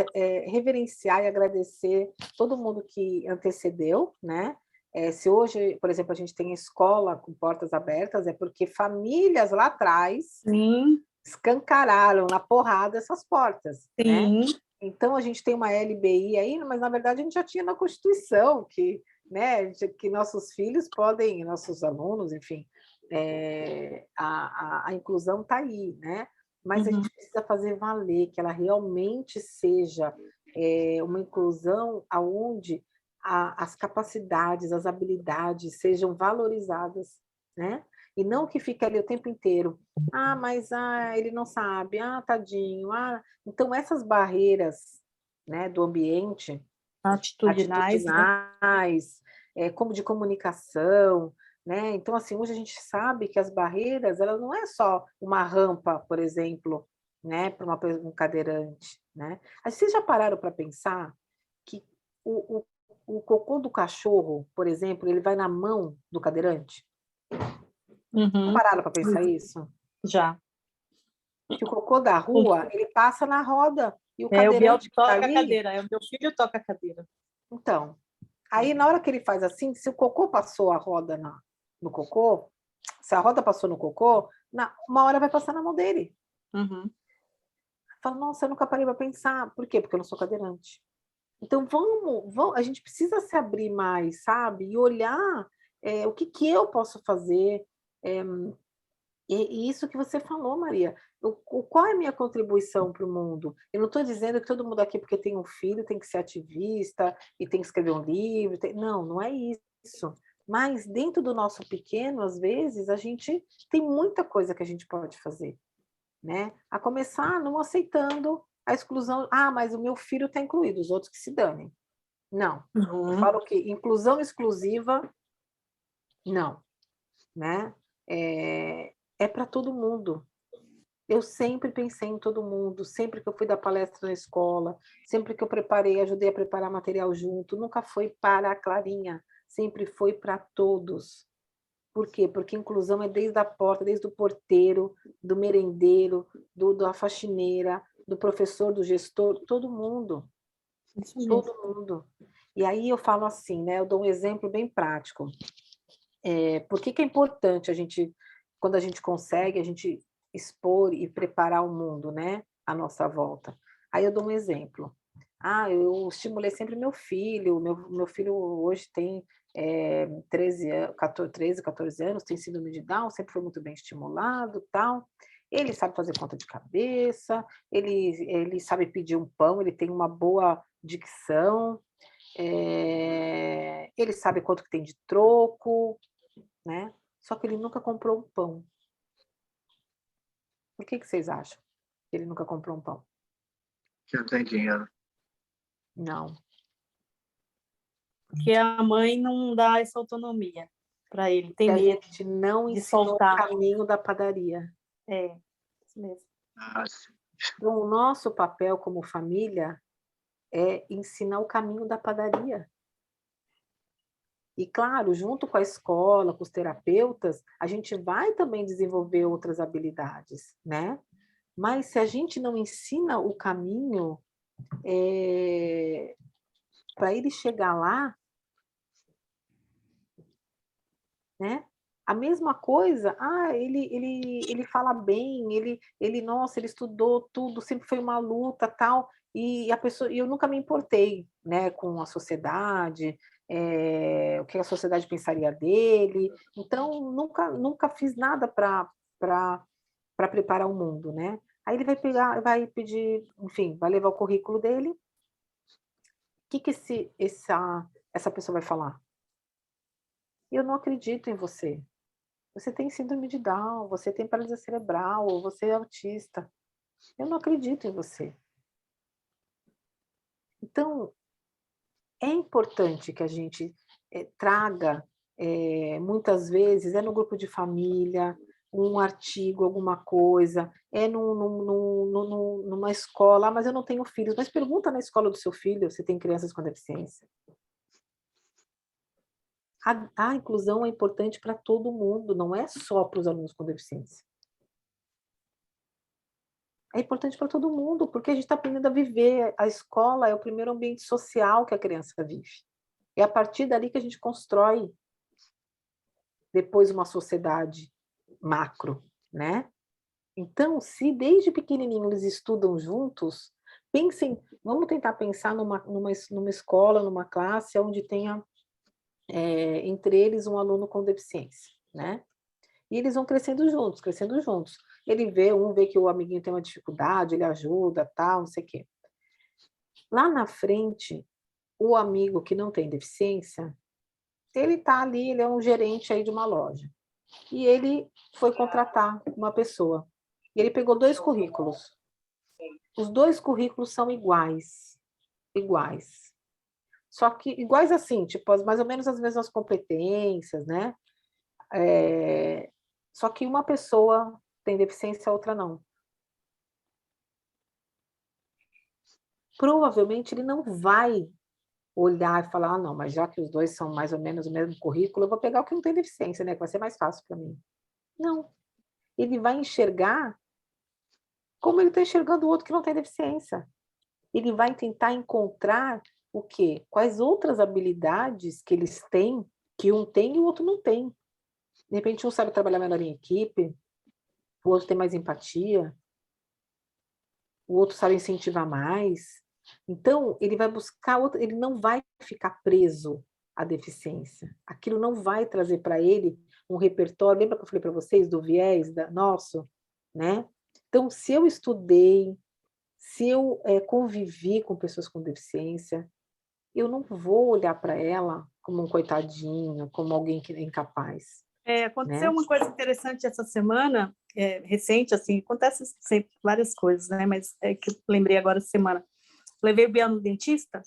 reverenciar e agradecer todo mundo que antecedeu, né? Se hoje, por exemplo, a gente tem escola com portas abertas, é porque famílias lá atrás escancararam na porrada essas portas, né? Então, a gente tem uma LBI aí, mas, na verdade, a gente já tinha na Constituição que, né, que nossos filhos podem, nossos alunos, enfim, a inclusão está aí, né? Mas a gente precisa fazer valer, que ela realmente seja uma inclusão onde as capacidades, as habilidades sejam valorizadas, né? E não que fique ali o tempo inteiro, mas ele não sabe, tadinho, Então, essas barreiras, né, do ambiente, atitudinais, como de comunicação, né? Então, assim, hoje a gente sabe que as barreiras, elas não é só uma rampa, por exemplo, né, para um cadeirante, né? Vocês já pararam para pensar que o cocô do cachorro, por exemplo, ele vai na mão do cadeirante? Já pararam para pensar isso? Já. Que o cocô da rua, ele passa na roda e o O Biel cadeirante toca ali... a cadeira, o meu filho toca a cadeira. Então, aí na hora que ele faz assim, se o cocô passou a roda no cocô, se a roda passou no cocô, uma hora vai passar na mão dele. Fala, nossa, eu nunca parei para pensar. Por quê? Porque eu não sou cadeirante. Então, vamos, a gente precisa se abrir mais, sabe? E olhar o que eu posso fazer. E isso que você falou, Maria, Qual é a minha contribuição para o mundo? Eu não estou dizendo que todo mundo aqui, porque tem um filho, tem que ser ativista e tem que escrever um livro. Não, não é isso. Mas dentro do nosso pequeno, às vezes, a gente tem muita coisa que a gente pode fazer, né? A começar não aceitando a exclusão. Ah, mas o meu filho está incluído, os outros que se danem. Não. Eu falo que inclusão exclusiva, não, né? É para todo mundo. Eu sempre pensei em todo mundo, sempre que eu fui dar palestra na escola, sempre que eu preparei, ajudei a preparar material junto, nunca foi para a Clarinha, sempre foi para todos. Por quê? Porque inclusão é desde a porta, desde o porteiro, do merendeiro, da faxineira, do professor, do gestor, todo mundo. Todo mundo. E aí eu falo assim, né? Eu dou um exemplo bem prático. Por que é importante a gente, quando a gente consegue, a gente expor e preparar o mundo, né, à nossa volta? Aí eu dou um exemplo. Eu estimulei sempre meu filho. Meu filho hoje tem 14 anos, tem síndrome de Down, sempre foi muito bem estimulado, tal. Ele sabe fazer conta de cabeça, ele sabe pedir um pão, ele tem uma boa dicção, ele sabe quanto que tem de troco, né? Só que ele nunca comprou um pão. Por que vocês acham que ele nunca comprou um pão? Que não tem dinheiro. Não. Porque a mãe não dá essa autonomia para ele, tem a medo gente não de ensinou soltar. o caminho da padaria. Isso mesmo. Sim. Então, o nosso papel como família é ensinar o caminho da padaria. E, claro, junto com a escola, com os terapeutas, a gente vai também desenvolver outras habilidades, né? Mas se a gente não ensina o caminho para ele chegar lá, né? A mesma coisa, ele fala bem, nossa, ele estudou tudo, sempre foi uma luta, tal, e eu nunca me importei, né, com a sociedade, o que a sociedade pensaria dele, então nunca fiz nada para preparar o mundo, né? Aí ele vai pedir, enfim, vai levar o currículo dele. O que essa pessoa vai falar? Eu não acredito em você. Você tem síndrome de Down, você tem paralisia cerebral, ou você é autista. Eu não acredito em você. Então, é importante que a gente traga, muitas vezes, no grupo de família, um artigo, alguma coisa, numa escola. Mas eu não tenho filhos. Mas pergunta na escola do seu filho se tem crianças com deficiência. A inclusão é importante para todo mundo, não é só para os alunos com deficiência. É importante para todo mundo, porque a gente está aprendendo a viver. A escola é o primeiro ambiente social que a criança vive. É a partir dali que a gente constrói depois uma sociedade macro, né? Então, se desde pequenininho eles estudam juntos, vamos tentar pensar numa escola, numa classe onde tenha entre eles um aluno com deficiência, né? E eles vão crescendo juntos, crescendo juntos. Um vê que o amiguinho tem uma dificuldade, ele ajuda, tal, não sei o quê. Lá na frente, o amigo que não tem deficiência, ele está ali, ele é um gerente aí de uma loja. E ele foi contratar uma pessoa. E ele pegou 2 currículos. Os 2 currículos são iguais. Iguais. Só que iguais assim, tipo, mais ou menos as mesmas competências, né? Só que uma pessoa tem deficiência, a outra não. Provavelmente ele não vai olhar e falar, não, mas já que os 2 são mais ou menos o mesmo currículo, eu vou pegar o que não tem deficiência, né? Que vai ser mais fácil para mim. Não. Ele vai enxergar como ele está enxergando o outro que não tem deficiência. Ele vai tentar encontrar o quê? Quais outras habilidades que eles têm, que um tem e o outro não tem. De repente, um sabe trabalhar melhor em equipe, o outro tem mais empatia, o outro sabe incentivar mais. Então, ele vai buscar ele não vai ficar preso à deficiência. Aquilo não vai trazer para ele um repertório. Lembra que eu falei para vocês do viés nosso, né? Então, se eu estudei, se eu convivi com pessoas com deficiência, eu não vou olhar para ela como um coitadinho, como alguém que é incapaz, Aconteceu né? uma coisa interessante essa semana, recente, assim, acontece sempre várias coisas, né? Mas é que eu lembrei agora essa semana. Levei o Biel no dentista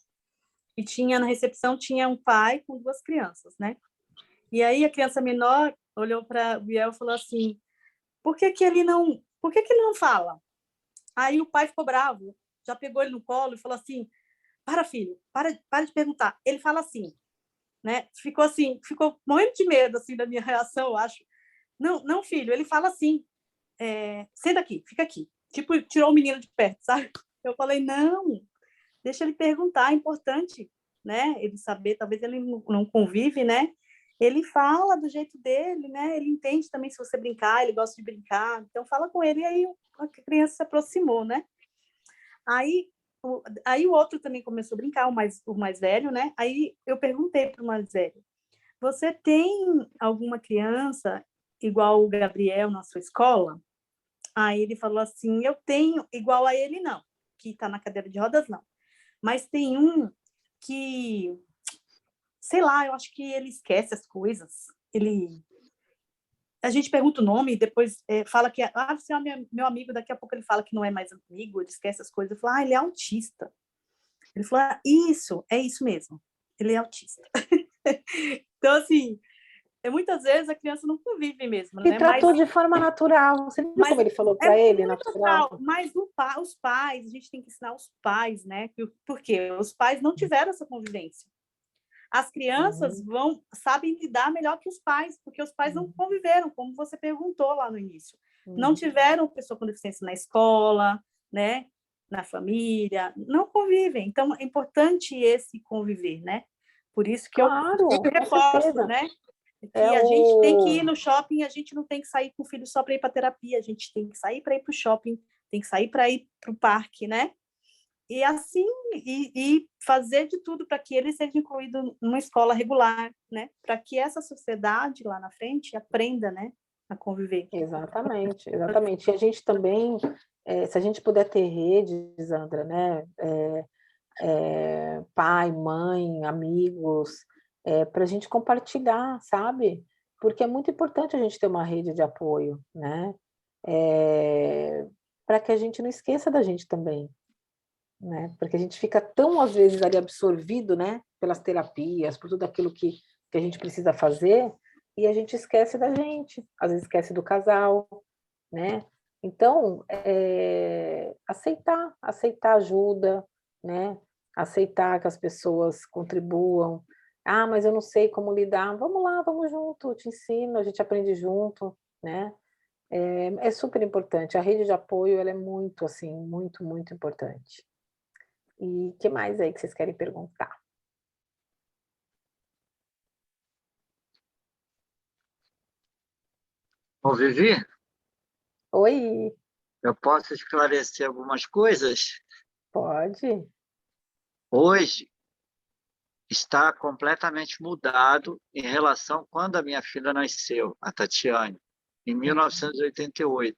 e na recepção tinha um pai com 2 crianças, né? E aí a criança menor olhou para o Biel e falou assim: por que que ele não fala? Aí o pai ficou bravo, já pegou ele no colo e falou assim: para, filho, para de perguntar. Ele fala assim, né? Ficou assim, ficou morrendo de medo assim da minha reação, eu acho. Não, não, filho, ele fala assim, senta aqui, fica aqui. Tipo, tirou o menino de perto, sabe? Eu falei, não, deixa ele perguntar, é importante, né? Ele saber, talvez ele não convive, né? Ele fala do jeito dele, né? Ele entende também se você brincar, ele gosta de brincar. Então, fala com ele. E aí a criança se aproximou, né? Aí o outro também começou a brincar, o mais velho, né? Aí eu perguntei para o mais velho: você tem alguma criança igual o Gabriel na sua escola? Aí ele falou assim: eu tenho igual a ele, não, que está na cadeira de rodas, não. Mas tem um que, sei lá, eu acho que ele esquece as coisas. A gente pergunta o nome e depois fala que você é meu amigo, daqui a pouco ele fala que não é mais amigo, ele esquece as coisas. Eu falo, ele é autista. Ele falou, isso, é isso mesmo, ele é autista. Então, assim, muitas vezes a criança não convive mesmo, E né? tratou de forma natural. Você viu como ele falou para ele, muito natural? mas os pais, a gente tem que ensinar os pais, né? Porque os pais não tiveram essa convivência. As crianças sabem lidar melhor que os pais, porque os pais não conviveram, como você perguntou lá no início. Não tiveram pessoa com deficiência na escola, né? Na família, não convivem. Então, é importante esse conviver, né? Por isso que Claro, eu com reforço, certeza. né? Que a gente tem que ir no shopping, a gente não tem que sair com o filho só para ir para terapia, a gente tem que sair para ir para o shopping, tem que sair para ir para o parque, né? E assim, e fazer de tudo para que ele seja incluído numa escola regular, né? Para que essa sociedade lá na frente aprenda, né? A conviver. Exatamente, exatamente. E a gente também, se a gente puder ter redes, Andra, né? Pai, mãe, amigos, para a gente compartilhar, sabe? Porque é muito importante a gente ter uma rede de apoio, né? Para que a gente não esqueça da gente também, né? Porque a gente fica tão, às vezes, ali absorvido, né? Pelas terapias, por tudo aquilo que a gente precisa fazer, e a gente esquece da gente, às vezes esquece do casal, né? Então, aceitar ajuda, né? Aceitar que as pessoas contribuam. Ah, mas eu não sei como lidar. Vamos lá, vamos junto, eu te ensino, a gente aprende junto, né? É super importante. A rede de apoio, ela é muito, assim, muito, muito importante. E o que mais aí que vocês querem perguntar? Ô, Vivi, Oi, eu posso esclarecer algumas coisas? pode? Hoje está completamente mudado em relação a quando a minha filha nasceu, a Tatiane, em 1988.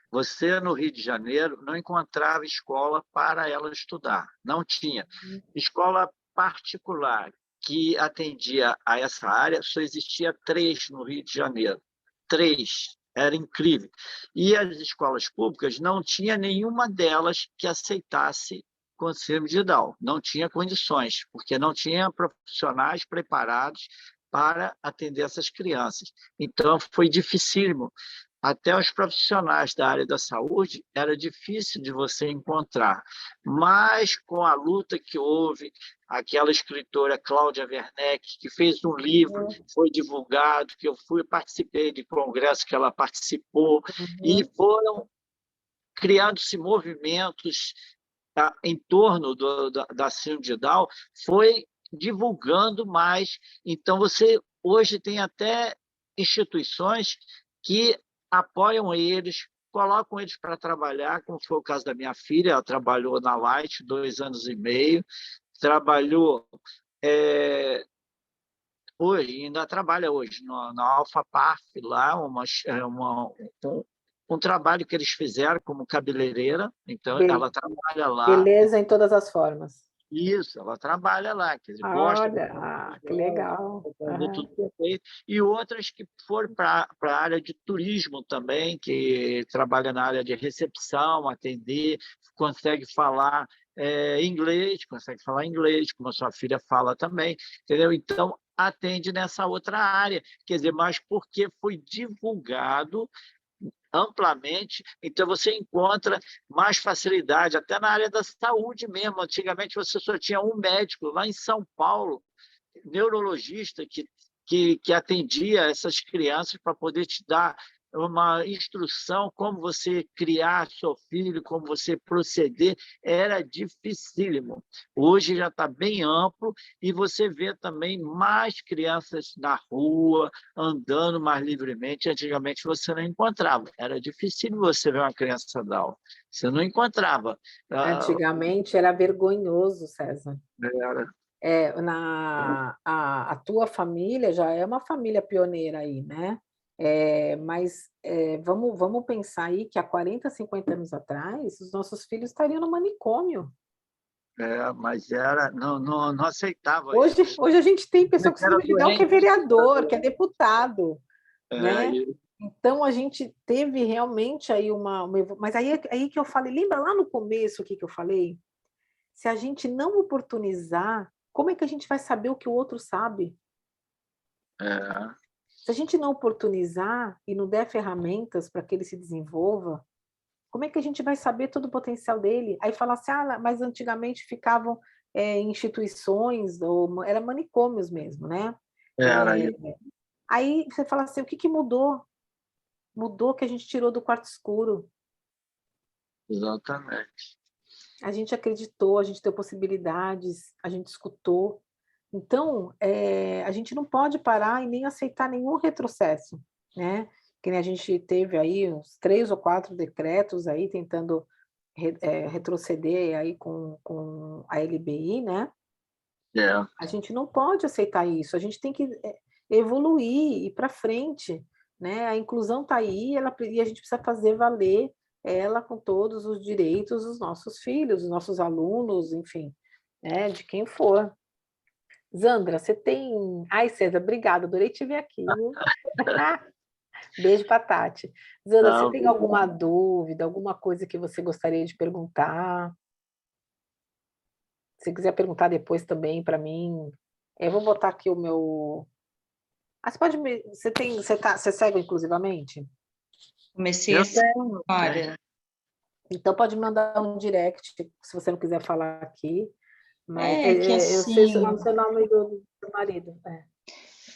Você, no Rio de Janeiro, não encontrava escola para ela estudar. Não tinha. Escola particular que atendia a essa área, só existia 3 no Rio de Janeiro. 3. Era incrível. E as escolas públicas não tinha nenhuma delas que aceitasse com síndrome de Down. Não tinha condições, porque não tinha profissionais preparados para atender essas crianças. Então, foi dificílimo. Até os profissionais da área da saúde era difícil de você encontrar. Mas, com a luta que houve, aquela escritora Cláudia Werneck, que fez um livro, foi divulgado, que eu participei de congresso que ela participou, e foram criando-se movimentos em torno da síndrome de Down, foi divulgando mais. Então, você hoje tem até instituições que apoiam eles, colocam eles para trabalhar, como foi o caso da minha filha, ela trabalhou na Light 2 anos e meio, trabalhou hoje, ainda trabalha hoje, na Alpha Park, lá, um trabalho que eles fizeram como cabeleireira, então ela trabalha lá. Beleza em todas as formas. Isso, ela trabalha lá, quer dizer, gosta Olha, que legal. fazer tudo perfeito. E outras que foram para a área de turismo também, que trabalha na área de recepção, atender, consegue falar inglês, como a sua filha fala também, entendeu? Então, atende nessa outra área, quer dizer, mas porque foi divulgado amplamente, então você encontra mais facilidade, até na área da saúde mesmo. Antigamente você só tinha um médico lá em São Paulo, neurologista, que atendia essas crianças para poder te dar uma instrução, como você criar seu filho, como você proceder, era dificílimo. Hoje já está bem amplo e você vê também mais crianças na rua, andando mais livremente. Antigamente você não encontrava, era difícil você ver uma criança Down, você não encontrava. Antigamente era vergonhoso, César. Era. A tua família já é uma família pioneira aí, né? Mas vamos pensar aí que há 40, 50 anos atrás, os nossos filhos estariam no manicômio. Mas não aceitava hoje, isso. Hoje a gente tem pessoa com síndrome de Down que é vereador, que é deputado, né? Então a gente teve realmente aí mas aí que eu falei, lembra lá no começo o que eu falei? Se a gente não oportunizar, como é que a gente vai saber o que o outro sabe? Se a gente não oportunizar e não der ferramentas para que ele se desenvolva, como é que a gente vai saber todo o potencial dele? Aí fala assim, mas antigamente ficavam em instituições, ou era manicômios mesmo, né? Aí você fala assim, o que mudou? Mudou que a gente tirou do quarto escuro. Exatamente. A gente acreditou, a gente deu possibilidades, a gente escutou. Então, a gente não pode parar e nem aceitar nenhum retrocesso, né? Que nem a gente teve aí uns 3 ou 4 decretos aí tentando retroceder aí com a LBI, né? A gente não pode aceitar isso, a gente tem que evoluir, ir para frente, né? A inclusão está aí, e a gente precisa fazer valer ela com todos os direitos dos nossos filhos, dos nossos alunos, enfim, né? De quem for. Zandra, você tem... Ai, César, obrigada, adorei te ver aqui, viu? Beijo para Tati. Zandra, você tem alguma dúvida, alguma coisa que você gostaria de perguntar? Se quiser perguntar depois também para mim, eu vou botar aqui o meu... você pode me... Você segue inclusivamente? Comecei essa história. Então pode mandar um direct, se você não quiser falar aqui. Mas que assim... eu sei o seu nome do marido.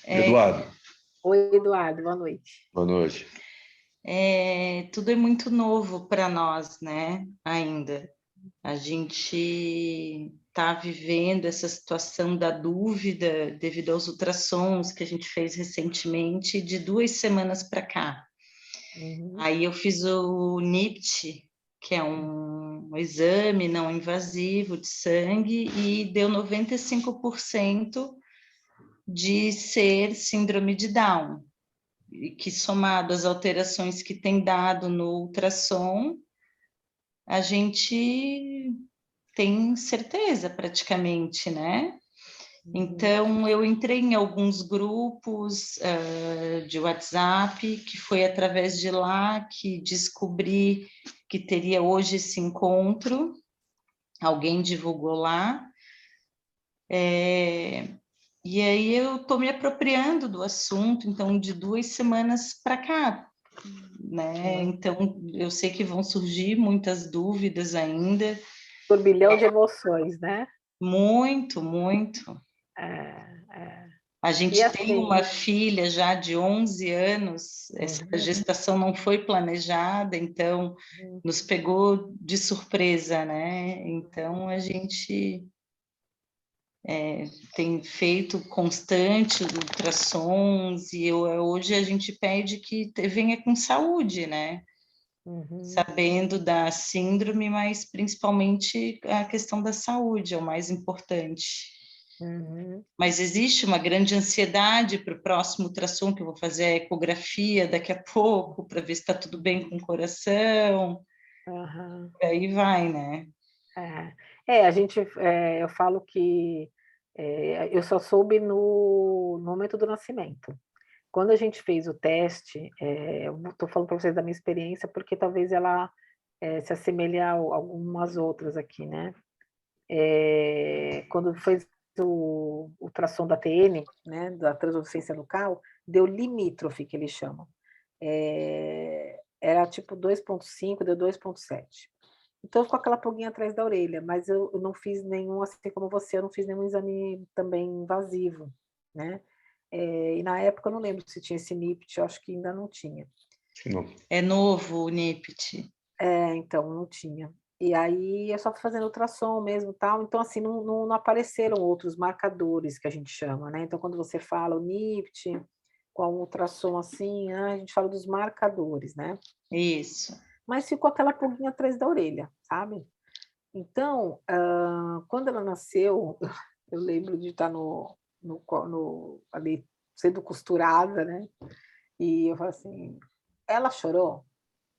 Eduardo. Oi, Eduardo, boa noite. Boa noite. Tudo é muito novo para nós, né? Ainda. A gente está vivendo essa situação da dúvida devido aos ultrassons que a gente fez recentemente, de 2 semanas para cá. Aí eu fiz o NIPT, que é um exame não invasivo de sangue, e deu 95% de ser síndrome de Down, que somado às alterações que tem dado no ultrassom, a gente tem certeza praticamente, né? Então, eu entrei em alguns grupos de WhatsApp, que foi através de lá que descobri que teria hoje esse encontro, alguém divulgou lá, e aí eu estou me apropriando do assunto, então, de 2 semanas para cá, né? Então, eu sei que vão surgir muitas dúvidas ainda. Turbilhão de emoções, né? Muito, muito. A gente tem uma filha já de 11 anos, essa gestação não foi planejada, então nos pegou de surpresa, né? Então a gente tem feito constante ultrassons e hoje a gente pede que venha com saúde, né? Sabendo da síndrome, mas principalmente a questão da saúde é o mais importante. Mas existe uma grande ansiedade para o próximo ultrassom, que eu vou fazer a ecografia daqui a pouco, para ver se está tudo bem com o coração. Aí vai, né? Eu falo que eu só soube no momento do nascimento. Quando a gente fez o teste, eu estou falando para vocês da minha experiência, porque talvez ela se assemelhe a algumas outras aqui, né? Quando fez o ultrassom da TN, né, da translucência nucal, deu limítrofe, que eles chamam. Era tipo 2,5, deu 2,7. Então, ficou aquela pulguinha atrás da orelha, mas eu não fiz nenhum, assim como você, eu não fiz nenhum exame também invasivo, né? E na época eu não lembro se tinha esse NIPT, eu acho que ainda não tinha. Não. É novo o NIPT. Então, não tinha. E aí eu só fui fazendo ultrassom mesmo, tal. Então, assim, não apareceram outros marcadores que a gente chama, né? Então, quando você fala o NIPT, com a ultrassom assim, a gente fala dos marcadores, né? Isso. Mas ficou aquela pulguinha atrás da orelha, sabe? Então, quando ela nasceu, eu lembro de estar ali sendo costurada, né? E eu falei assim, ela chorou?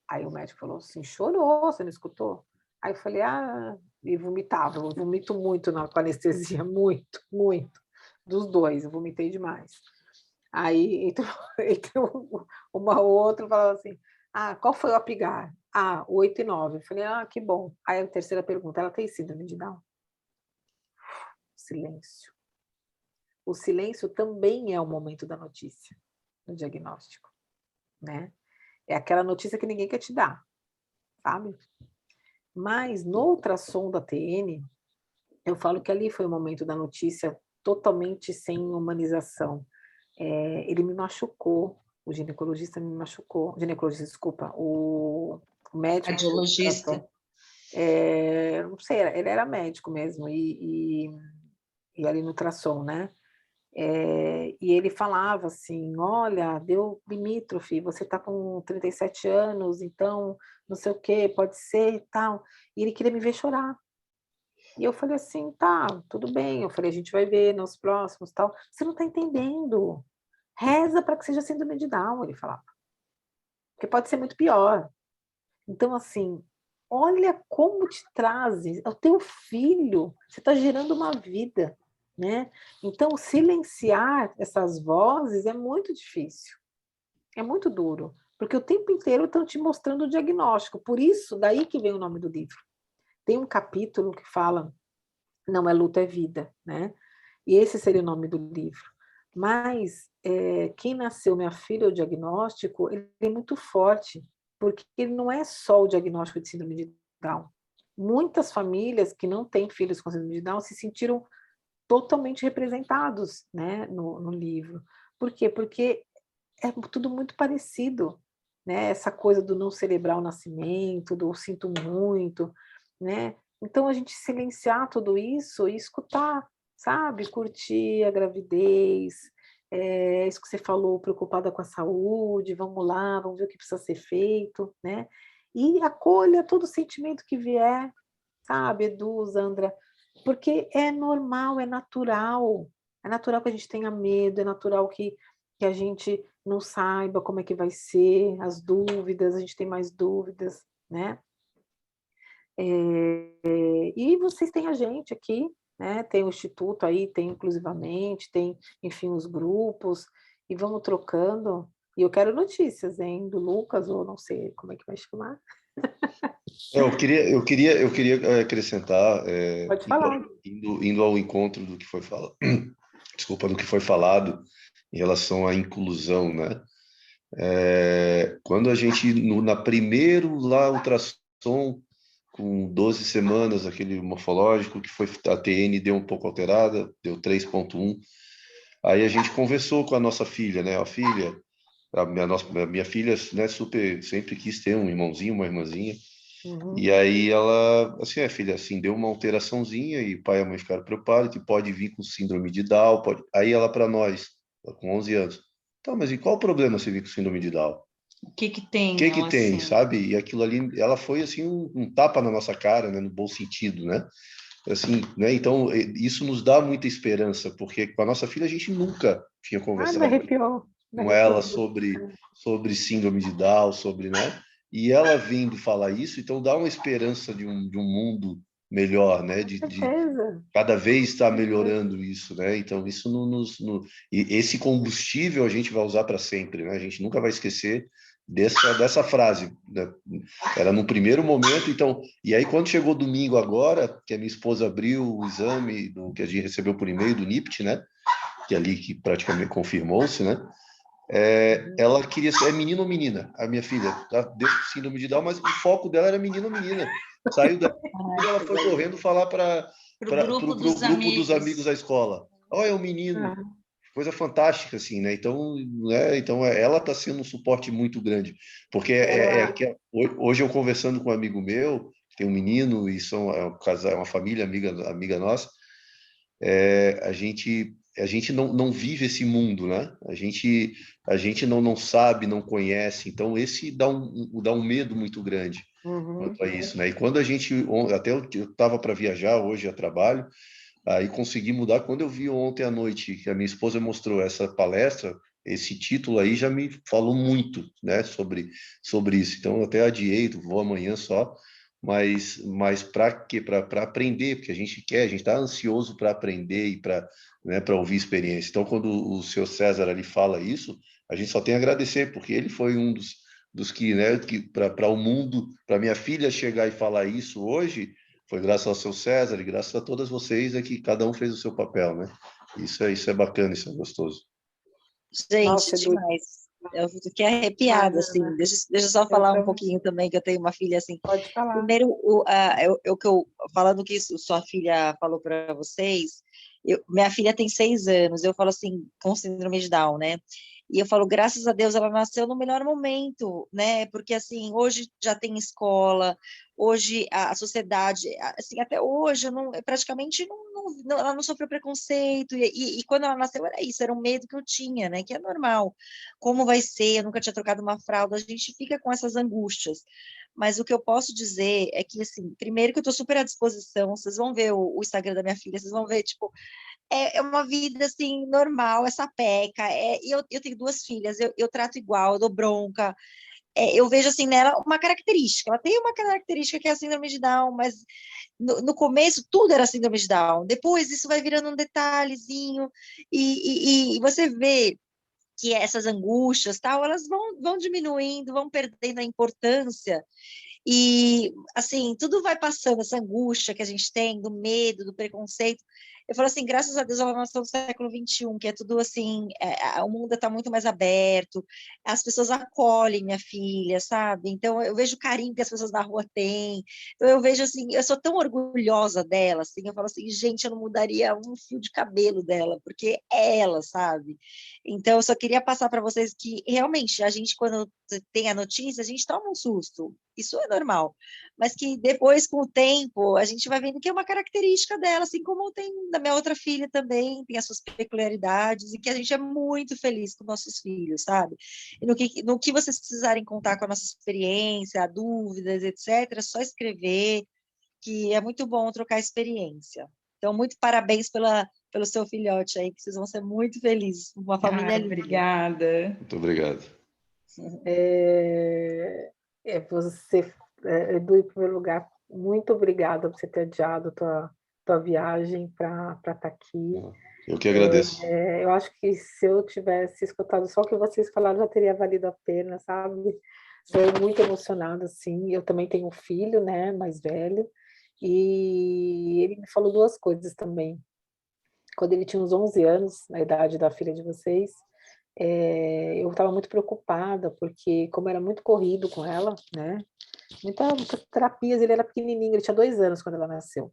Aí o médico falou assim, chorou, você não escutou? Aí eu falei, e vomitava, eu vomito muito com anestesia, muito, muito. Dos dois, eu vomitei demais. Aí entrou uma outra e falava assim, qual foi o Apgar? 8 e 9. Eu falei, que bom. Aí a terceira pergunta, ela tem síndrome de Down? Silêncio. O silêncio também é o momento da notícia, no diagnóstico, né? É aquela notícia que ninguém quer te dar, sabe? Mas no ultrassom da TN, eu falo que ali foi o momento da notícia totalmente sem humanização. Ele me machucou, o ginecologista me machucou, desculpa, o médico. Radiologista. Não sei, ele era médico mesmo, e ali no ultrassom, né? E ele falava assim, olha, deu limítrofe, você está com 37 anos, então não sei o que, pode ser e tal. E ele queria me ver chorar. E eu falei assim, tá, tudo bem. Eu falei, a gente vai ver nos próximos tal. Você não está entendendo. Reza para que seja síndrome de Down, ele falava. Porque pode ser muito pior. Então, assim, olha como te traz, é o teu filho, você está gerando uma vida, né? Então, silenciar essas vozes é muito difícil, é muito duro, porque o tempo inteiro estão te mostrando o diagnóstico, por isso, daí que vem o nome do livro. Tem um capítulo que fala, não é luta, é vida, né? E esse seria o nome do livro. Mas quem nasceu minha filha, o diagnóstico, ele é muito forte, porque ele não é só o diagnóstico de síndrome de Down. Muitas famílias que não têm filhos com síndrome de Down se sentiram totalmente representados, né, no livro. Por quê? Porque é tudo muito parecido, né? Essa coisa do não celebrar o nascimento, do sinto muito, né? Então, a gente silenciar tudo isso e escutar, sabe? Curtir a gravidez, isso que você falou, preocupada com a saúde, vamos lá, vamos ver o que precisa ser feito, né? E acolha todo sentimento que vier, sabe, Edu, Zandra, porque é normal, é natural que a gente tenha medo, é natural que a gente não saiba como é que vai ser, as dúvidas, a gente tem mais dúvidas, né? E vocês têm a gente aqui, né? Tem o Instituto aí, tem Inclusivamente, tem, enfim, os grupos, e vamos trocando. E eu quero notícias, hein, do Lucas, ou não sei como é que vai chamar. Eu queria acrescentar, Pode falar. indo ao encontro do que foi falado, desculpa, do que foi falado em relação à inclusão, né? Quando a gente, na primeiro lá, ultrassom, com 12 semanas, aquele morfológico, que foi a TN deu um pouco alterada, deu 3,1. Aí a gente conversou com a nossa filha, né? A minha filha, né, sempre quis ter um irmãozinho, uma irmãzinha. Uhum. E aí ela, assim, filha, assim, deu uma alteraçãozinha e o pai e a mãe ficaram preocupados que pode vir com síndrome de Down, pode. Aí ela para nós, com 11 anos, tá, mas e qual o problema se vir com síndrome de Down? O que tem? O que tem, assim? sabe? E aquilo ali, ela foi assim um tapa na nossa cara, né, no bom sentido, né? assim, né? Então, isso nos dá muita esperança, porque com a nossa filha a gente nunca tinha Me conversado arrepiou. Me com ela arrepiou. sobre síndrome de Down, sobre, né? E ela vindo falar isso, então dá uma esperança de um mundo melhor, né? Com De certeza. cada vez estar melhorando isso, né? Então isso e esse combustível a gente vai usar para sempre, né? A gente nunca vai esquecer dessa frase, né? Era no primeiro momento, então, e aí quando chegou domingo agora, que a minha esposa abriu o exame que a gente recebeu por e-mail do NIPT, né? Que é ali que praticamente confirmou-se, né? Ela queria ser menino ou menina, a minha filha, tá? Deu síndrome de Down, mas o foco dela era menino ou menina. Saiu da ela foi correndo falar para Pro o grupo dos grupo dos amigos amigos. da escola. Olha, é um menino, Ah, coisa fantástica, assim, né? Então, ela está sendo um suporte muito grande, porque hoje eu conversando com um amigo meu, tem um menino e é um casal, é uma família amiga nossa, a gente não vive esse mundo, né? A gente não sabe, não conhece, então esse dá um medo muito grande quanto a isso, né? E quando a gente, até eu estava para viajar hoje a trabalho, aí consegui mudar. Quando eu vi ontem à noite que a minha esposa mostrou essa palestra, esse título aí já me falou muito, né, sobre isso. Então eu até adiei, vou amanhã só, mas para quê? Para aprender, porque a gente está ansioso para aprender e para, né, para ouvir experiência. Então quando o seu César ali fala isso, a gente só tem a agradecer, porque ele foi um dos que, né, que para o mundo, para minha filha chegar e falar isso hoje, foi graças ao seu César e graças a todas vocês que cada um fez o seu papel, né? Isso é bacana, isso é gostoso. Gente, nossa, Edu, demais. Eu fiquei arrepiada, assim. imagina. Deixa eu só Eu falar um também. pouquinho também, que eu tenho uma filha assim. Pode falar. Primeiro, falando que sua filha falou para vocês, minha filha tem 6 anos, eu falo assim, com síndrome de Down, né? E eu falo, graças a Deus, ela nasceu no melhor momento, né? Porque, assim, hoje já tem escola, hoje a sociedade, assim, até hoje, praticamente ela não sofreu preconceito, e quando ela nasceu era isso, era um medo que eu tinha, né? Que é normal. Como vai ser? Eu nunca tinha trocado uma fralda, a gente fica com essas angústias. Mas o que eu posso dizer é que, assim, primeiro que eu estou super à disposição, vocês vão ver o Instagram da minha filha, vocês vão ver, tipo, é uma vida, assim, normal, essa peca, e eu tenho 2 filhas, eu trato igual, eu dou bronca, eu vejo, assim, nela uma característica, ela tem uma característica que é a síndrome de Down, mas no começo tudo era síndrome de Down, depois isso vai virando um detalhezinho, e você vê que essas angústias, tal, elas vão diminuindo, vão perdendo a importância, e, assim, tudo vai passando, essa angústia que a gente tem, do medo, do preconceito. Eu falo assim, graças a Deus ela nasceu no século XXI, que é tudo assim, o mundo está muito mais aberto, as pessoas acolhem minha filha, sabe? Então eu vejo o carinho que as pessoas da rua têm, então eu vejo assim, eu sou tão orgulhosa dela, assim, eu falo assim, gente, eu não mudaria um fio de cabelo dela, porque é ela, sabe? Então eu só queria passar para vocês que realmente a gente, quando tem a notícia, a gente toma um susto, isso é normal, mas que depois, com o tempo, a gente vai vendo que é uma característica dela, assim como tem da minha outra filha também, tem as suas peculiaridades, e que a gente é muito feliz com nossos filhos, sabe? E no que vocês precisarem contar com a nossa experiência, dúvidas, etc., é só escrever, que é muito bom trocar experiência. Então, muito parabéns pelo seu filhote aí, que vocês vão ser muito felizes, uma família linda. Obrigada. Muito obrigado. Você, Edu, em primeiro lugar, muito obrigada por você ter adiado tua viagem para estar aqui. Eu que agradeço. Eu acho que se eu tivesse escutado só o que vocês falaram, já teria valido a pena, sabe? Estou muito emocionada, assim. Eu também tenho um filho, né, mais velho, e ele me falou 2 coisas também. Quando ele tinha uns 11 anos, na idade da filha de vocês, eu estava muito preocupada, porque como era muito corrido com ela, né, muitas terapias, ele era pequenininho, ele tinha 2 anos quando ela nasceu.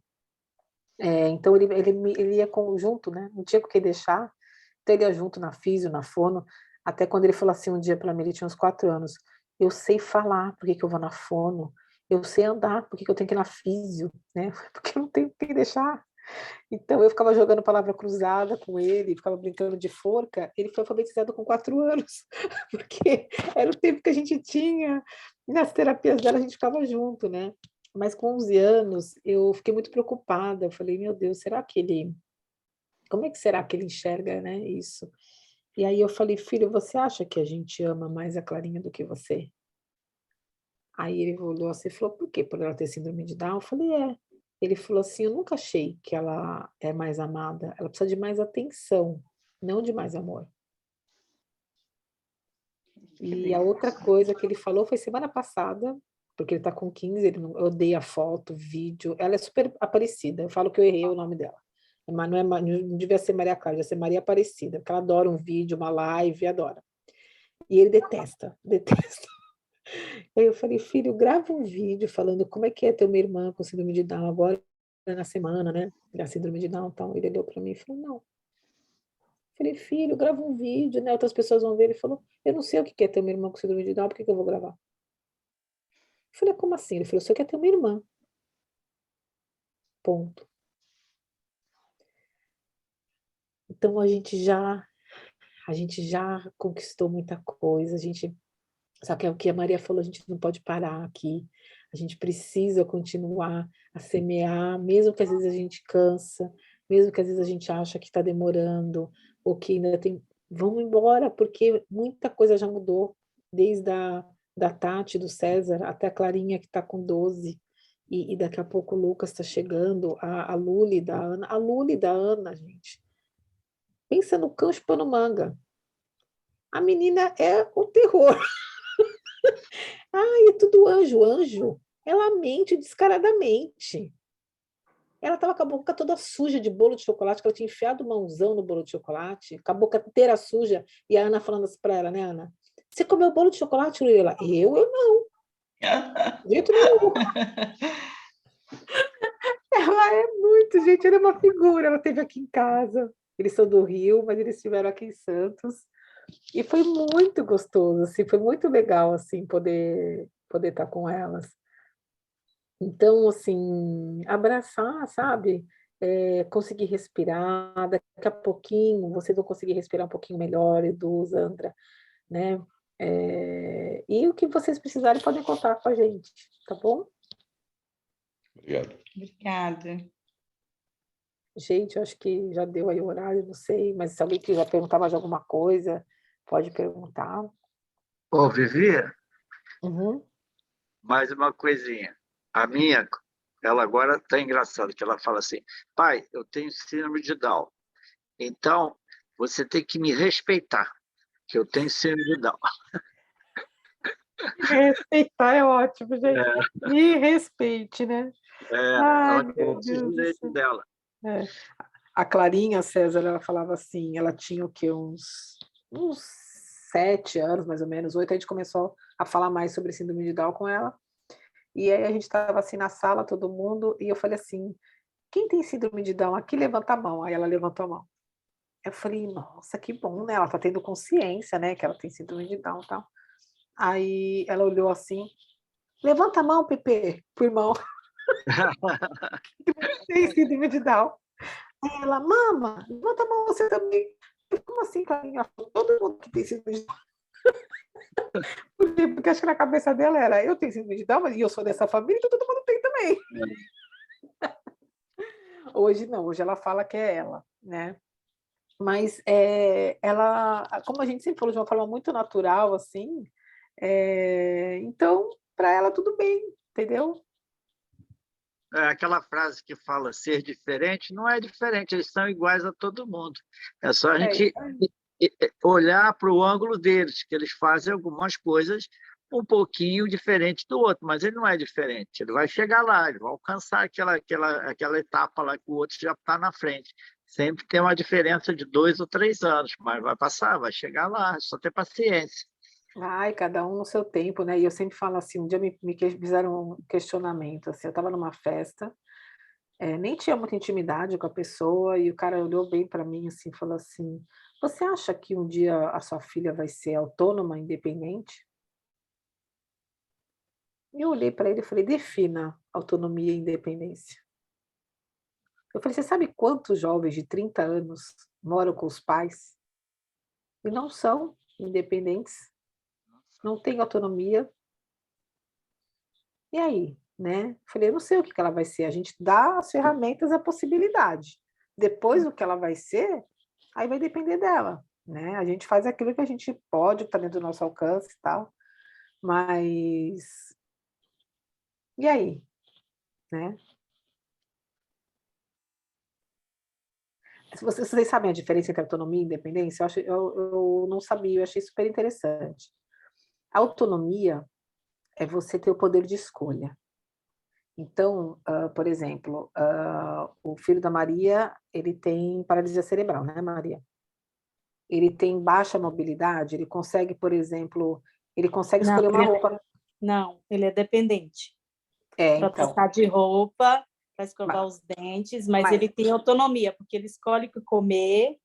Então ele ia junto, né, não tinha com quem deixar, então ele ia junto na fisio, na fono, até quando ele falou assim um dia para mim, ele tinha uns 4 anos, eu sei falar, por que que eu vou na fono, eu sei andar, por que que eu tenho que ir na fisio, né, porque eu não tenho quem deixar. Então eu ficava jogando palavra cruzada com ele, ficava brincando de forca, ele foi alfabetizado com 4 anos, porque era o tempo que a gente tinha, e nas terapias dela a gente ficava junto, né. Mas com 11 anos, eu fiquei muito preocupada. Eu falei, meu Deus, como é que será que ele enxerga, né, isso? E aí eu falei, filho, você acha que a gente ama mais a Clarinha do que você? Aí ele olhou assim e falou, por quê? Por ela ter síndrome de Down? Eu falei, é. Ele falou assim, eu nunca achei que ela é mais amada. Ela precisa de mais atenção, não de mais amor. E a outra coisa que ele falou foi semana passada, porque ele está com 15, ele não, odeia foto, vídeo. Ela é super Aparecida. Eu falo que eu errei o nome dela. Mas não devia ser Maria Clara, devia ser Maria Aparecida, porque ela adora um vídeo, uma live, adora. E ele detesta, detesta. Aí eu falei, filho, grava um vídeo falando como é que é ter uma irmã com síndrome de Down agora na semana, né? Da síndrome de Down, então ele olhou para mim e falou, não. Falei, filho, grava um vídeo, né? Outras pessoas vão ver. Ele falou, eu não sei o que é ter uma irmã com síndrome de Down, por que eu vou gravar? Eu falei, como assim? Ele falou, você quer ter uma irmã. Ponto. Então a gente já conquistou muita coisa, só que é o que a Maria falou, a gente não pode parar aqui. A gente precisa continuar a semear, mesmo que às vezes a gente cansa, mesmo que às vezes a gente acha que está demorando, ou que ainda tem. Vamos embora, porque muita coisa já mudou, desde da Tati, do César, até a Clarinha, que está com 12, e daqui a pouco o Lucas está chegando, a Luli da Ana. A Luli da Ana, gente. Pensa no cão chupando manga. A menina é o terror. Ai, é tudo anjo, anjo. Ela mente descaradamente. Ela estava com a boca toda suja de bolo de chocolate, que ela tinha enfiado mãozão no bolo de chocolate, com a boca inteira suja, e a Ana falando assim para ela, né, Ana? Você comeu bolo de chocolate, Lula? Eu não. De jeito nenhum. Ela é muito, gente, ela é uma figura. Ela esteve aqui em casa. Eles são do Rio, mas eles estiveram aqui em Santos. E foi muito gostoso, assim, foi muito legal, assim, poder estar com elas. Então, assim, abraçar, sabe? Conseguir respirar, daqui a pouquinho vocês vão conseguir respirar um pouquinho melhor, Edu, Zandra, né? E o que vocês precisarem podem contar com a gente, tá bom? Obrigado. Obrigada. Gente, eu acho que já deu aí o horário, não sei, mas se alguém quiser perguntar mais alguma coisa, pode perguntar. Ô, Vivi, Uhum. mais uma coisinha. A minha, ela agora está engraçada, que ela fala assim, pai, eu tenho síndrome de Down, então você tem que me respeitar, que eu tenho síndrome de Down. Respeitar é ótimo, gente. Me respeite, né? Ai, É meu o Deus do jeito céu. dela. É. A Clarinha César, ela falava assim, ela tinha o quê? Uns 7 anos, mais ou menos, 8, a gente começou a falar mais sobre síndrome de Down com ela. E aí a gente estava assim na sala, todo mundo, e eu falei assim, quem tem síndrome de Down aqui, levanta a mão. Aí ela levantou a mão. Eu falei, nossa, que bom, né? Ela tá tendo consciência, né, que ela tem síndrome de Down e tal. Aí ela olhou assim, levanta a mão, Pepe, pro irmão, que tem síndrome de Down. Aí ela, mama, levanta a mão você também. Eu, como assim, Clarinha? Todo mundo que tem síndrome de Down. Porque acho que na cabeça dela era, eu tenho síndrome de Down, mas eu sou dessa família, então todo mundo tem também. Hoje não, hoje ela fala que é ela, né? Mas ela, como a gente sempre falou de uma forma muito natural, assim, então, para ela tudo bem, entendeu? É aquela frase que fala ser diferente, não é diferente, eles são iguais a todo mundo. É só a gente olhar para o ângulo deles, que eles fazem algumas coisas um pouquinho diferente do outro, mas ele não é diferente. Ele vai chegar lá, ele vai alcançar aquela etapa lá que o outro já está na frente. Sempre tem uma diferença de 2 ou 3 anos, mas vai passar, vai chegar lá, é só ter paciência. Ai, cada um no seu tempo, né? E eu sempre falo assim, um dia me fizeram um questionamento, assim, eu estava numa festa, nem tinha muita intimidade com a pessoa, e o cara olhou bem para mim assim, e falou assim, você acha que um dia a sua filha vai ser autônoma, independente? E eu olhei para ele e falei, defina autonomia e independência. Eu falei, você sabe quantos jovens de 30 anos moram com os pais e não são independentes, não têm autonomia? E aí? né? Falei, eu não sei o que ela vai ser. A gente dá as ferramentas, a possibilidade. Depois o que ela vai ser, aí vai depender dela, né? A gente faz aquilo que a gente pode, que está dentro do nosso alcance e tal. Mas e aí, né? Se vocês sabem a diferença entre autonomia e independência, eu não sabia, eu achei super interessante. A autonomia é você ter o poder de escolha. Então, por exemplo, o filho da Maria, ele tem paralisia cerebral, né, Maria? Ele tem baixa mobilidade, ele consegue, por exemplo, ele consegue escolher uma roupa. Não, ele é dependente. Para então. Trocar de roupa, para escovar os dentes, mas ele tem autonomia, porque ele escolhe o que comer,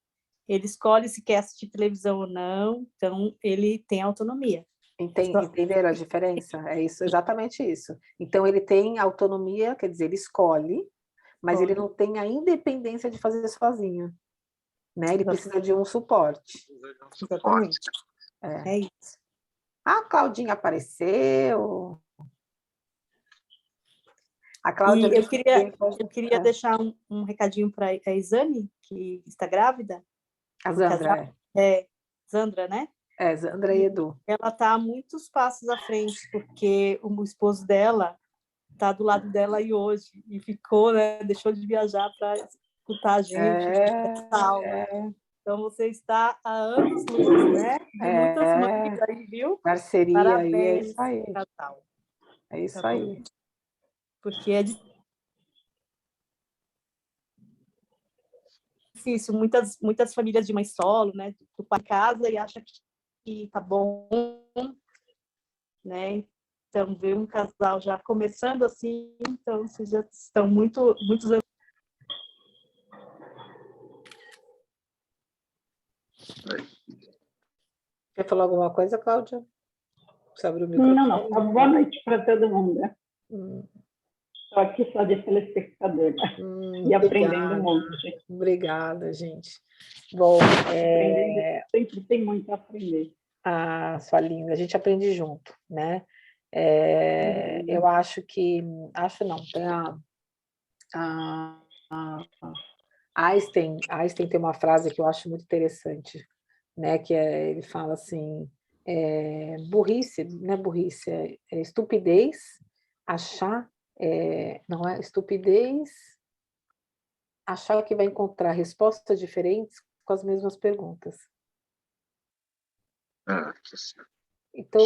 ele escolhe se quer assistir televisão ou não, então ele tem autonomia. Entenderam a diferença? É isso, exatamente isso. Então ele tem autonomia, quer dizer, ele escolhe, mas ele não tem a independência de fazer sozinho, né? Ele precisa de um suporte. Exatamente. É isso. A Claudinha apareceu. A Cláudia. Eu queria deixar um recadinho para a Isane, que está grávida. A Zandra. Zandra, né? Zandra e Edu. Ela está a muitos passos à frente, porque o esposo dela está do lado dela aí hoje, e ficou, né? Deixou de viajar para escutar a gente, essa aula. Então, você está há anos-luz, né? De muitas mães aí, viu? Parceria. Parabéns, aí, é isso aí. casal. É isso aí. Porque é difícil, muitas famílias de mãe solo, né? O pai casa e acha que tá bom, né? Então, ver um casal já começando assim, então vocês já estão muitos anos. Quer falar alguma coisa, Cláudia? Você abriu o microfone? Não. Boa noite para todo mundo. Estou aqui só de telespectadora e aprendendo um monte. Obrigada, gente. Bom, sempre tem muito a aprender. Sua linda, a gente aprende junto, né? Eu acho que... Acho não, tem a Einstein tem uma frase que eu acho muito interessante, né? Que ele fala assim, burrice, não é burrice, é estupidez achar, não é estupidez achar que vai encontrar respostas diferentes com as mesmas perguntas. Então,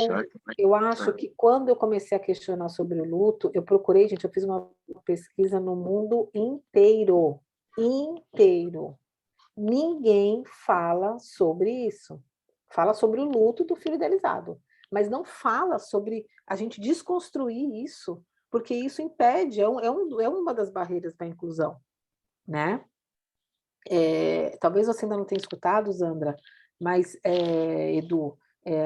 eu acho que quando eu comecei a questionar sobre o luto, eu procurei, gente, eu fiz uma pesquisa no mundo inteiro. Ninguém fala sobre isso. Fala sobre o luto do filho idealizado, mas não fala sobre a gente desconstruir isso, porque isso impede, é uma das barreiras da inclusão, né? Talvez você ainda não tenha escutado, Zandra, mas, Edu,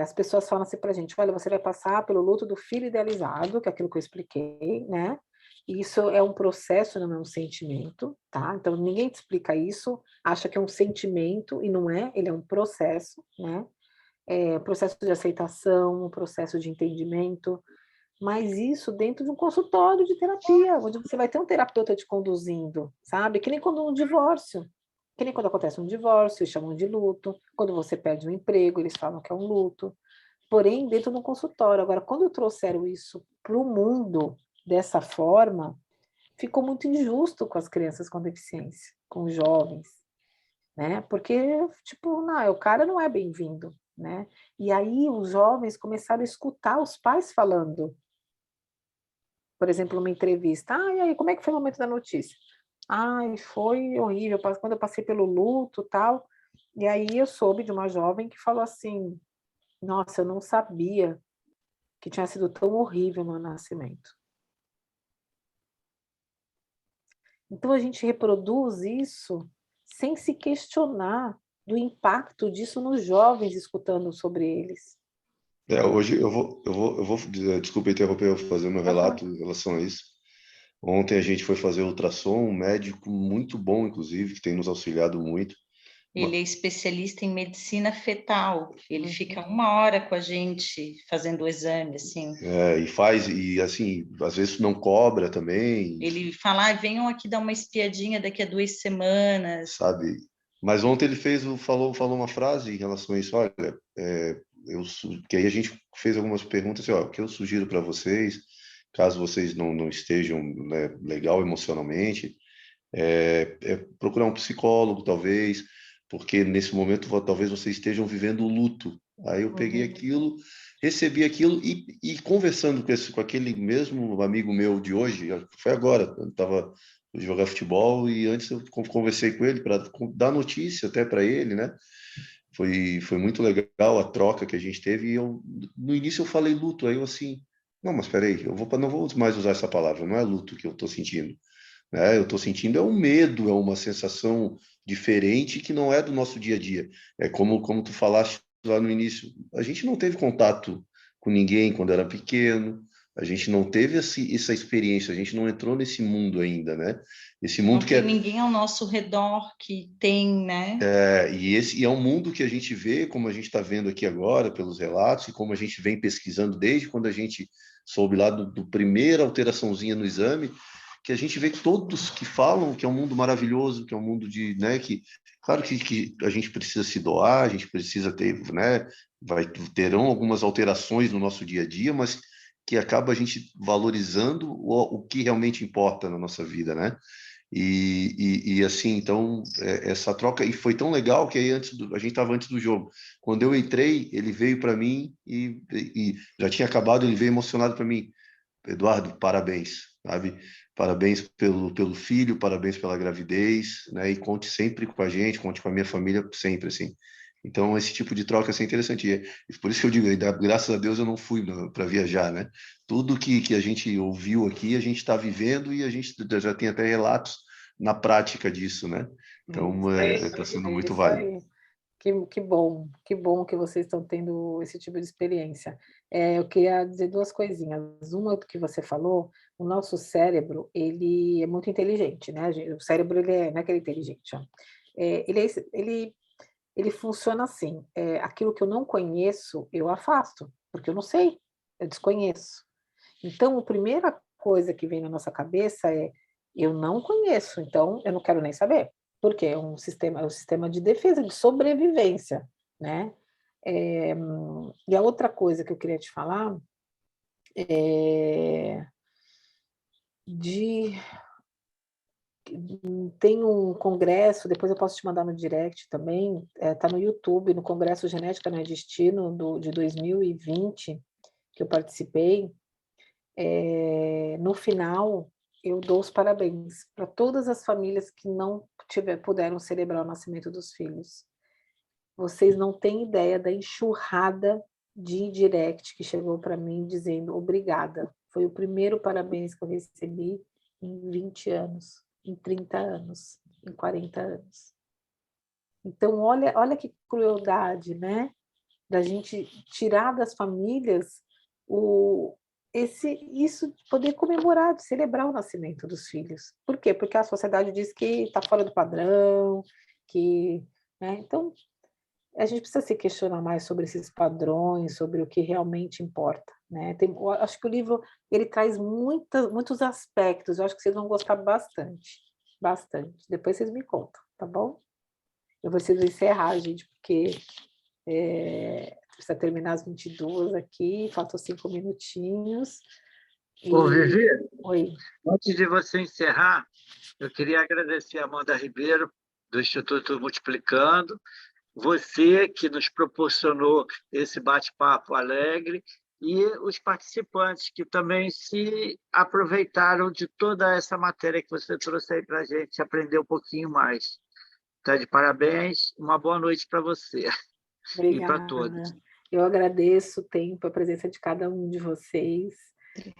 as pessoas falam assim para a gente, olha, você vai passar pelo luto do filho idealizado, que é aquilo que eu expliquei, né? E isso é um processo, não é um sentimento, tá? Então, ninguém te explica isso, acha que é um sentimento, e não é, ele é um processo, né? Processo de aceitação, um processo de entendimento, mas isso dentro de um consultório de terapia, onde você vai ter um terapeuta te conduzindo, sabe? Que nem quando um divórcio. Que nem quando acontece um divórcio, eles chamam de luto. Quando você perde um emprego, eles falam que é um luto. Porém, dentro de um consultório. Agora, quando trouxeram isso para o mundo dessa forma, ficou muito injusto com as crianças com deficiência, com os jovens, né? Porque, tipo, não, o cara não é bem-vindo, né? E aí os jovens começaram a escutar os pais falando. Por exemplo, uma entrevista. E aí, como é que foi o momento da notícia? Foi horrível, quando eu passei pelo luto e tal. E aí eu soube de uma jovem que falou assim, nossa, eu não sabia que tinha sido tão horrível meu nascimento. Então a gente reproduz isso sem se questionar do impacto disso nos jovens escutando sobre eles. Hoje eu vou desculpa interromper, eu vou fazer meu relato em relação a isso. Ontem a gente foi fazer ultrassom, um médico muito bom, inclusive, que tem nos auxiliado muito. Ele é especialista em medicina fetal. Ele fica 1 hora com a gente fazendo o exame, assim. E assim, às vezes não cobra também. Ele fala, venham aqui dar uma espiadinha daqui a 2 semanas. Sabe? Mas ontem ele falou uma frase em relação a isso. Olha, que aí a gente fez algumas perguntas, assim, o que eu sugiro para vocês, caso vocês não estejam, né, legal emocionalmente, é procurar um psicólogo, talvez, porque nesse momento talvez vocês estejam vivendo o luto. Aí eu peguei aquilo, recebi aquilo e conversando com aquele mesmo amigo meu de hoje, foi agora, eu estava jogar futebol e antes eu conversei com ele para dar notícia até para ele, né? Foi muito legal a troca que a gente teve e no início eu falei luto, aí eu assim, não, mas peraí, não vou mais usar essa palavra, não é luto que eu estou sentindo, né? Eu estou sentindo um medo, é uma sensação diferente que não é do nosso dia a dia. É como tu falaste lá no início, a gente não teve contato com ninguém quando era pequeno, a gente não teve essa experiência, a gente não entrou nesse mundo ainda, né? Esse mundo não tem ninguém ao nosso redor que tem, né? E é um mundo que a gente vê, como a gente está vendo aqui agora, pelos relatos, e como a gente vem pesquisando desde quando a gente soube lá do primeira alteraçãozinha no exame, que a gente vê que todos que falam que é um mundo maravilhoso, que é um mundo de, né, que claro que a gente precisa se doar, a gente precisa ter, né, terão algumas alterações no nosso dia a dia, mas que acaba a gente valorizando o que realmente importa na nossa vida, né? E assim, então, essa troca, e foi tão legal que aí a gente estava antes do jogo. Quando eu entrei, ele veio para mim e já tinha acabado, ele veio emocionado para mim. Eduardo, parabéns, sabe? Parabéns pelo filho, parabéns pela gravidez, né? E conte sempre com a gente, conte com a minha família sempre, assim. Então, esse tipo de troca é interessante. E por isso que eu digo, graças a Deus eu não fui para viajar, né? Tudo que a gente ouviu aqui, a gente está vivendo e a gente já tem até relatos na prática disso, né? Então, está sendo muito válido. Que bom que vocês estão tendo esse tipo de experiência. Eu queria dizer duas coisinhas. Uma do que você falou, o nosso cérebro, ele é muito inteligente, né? O cérebro, não é que ele é inteligente, ó. Ele funciona assim, aquilo que eu não conheço, eu afasto, porque eu não sei, eu desconheço. Então, a primeira coisa que vem na nossa cabeça é, eu não conheço, então eu não quero nem saber, porque é um sistema de defesa, de sobrevivência, né? E a outra coisa que eu queria te falar é tem um congresso, depois eu posso te mandar no direct também, está no YouTube, no Congresso Genética Não é Destino, de 2020, que eu participei. No final, eu dou os parabéns para todas as famílias que não puderam celebrar o nascimento dos filhos. Vocês não têm ideia da enxurrada de direct que chegou para mim dizendo obrigada. Foi o primeiro parabéns que eu recebi em 20 anos, em 30 anos, em 40 anos. Então, olha que crueldade, né? Da gente tirar das famílias isso de poder comemorar, de celebrar o nascimento dos filhos. Por quê? Porque a sociedade diz que está fora do padrão, né? Então, a gente precisa se questionar mais sobre esses padrões, sobre o que realmente importa, né? Eu acho que o livro ele traz muitos aspectos, eu acho que vocês vão gostar bastante, bastante. Depois vocês me contam, tá bom? Eu preciso encerrar, gente, porque precisa terminar às 22 aqui, faltam 5 minutinhos. Ô, Vivi, Oi. antes de você encerrar, eu queria agradecer a Amanda Ribeiro, do Instituto Multiplicando, você que nos proporcionou esse bate-papo alegre e os participantes que também se aproveitaram de toda essa matéria que você trouxe aí para a gente aprender um pouquinho mais. Está de parabéns, uma boa noite para você. Obrigada. E para todos. Eu agradeço o tempo, a presença de cada um de vocês.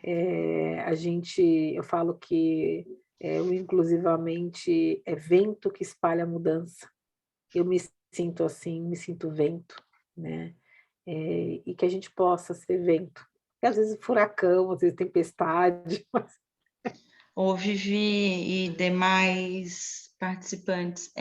Eu falo que o Inclusivamente é vento que espalha a mudança. Eu me sinto assim, me sinto vento, né? E que a gente possa ser vento. Porque às vezes furacão, às vezes tempestade. Mas... Ô, Vivi e demais participantes,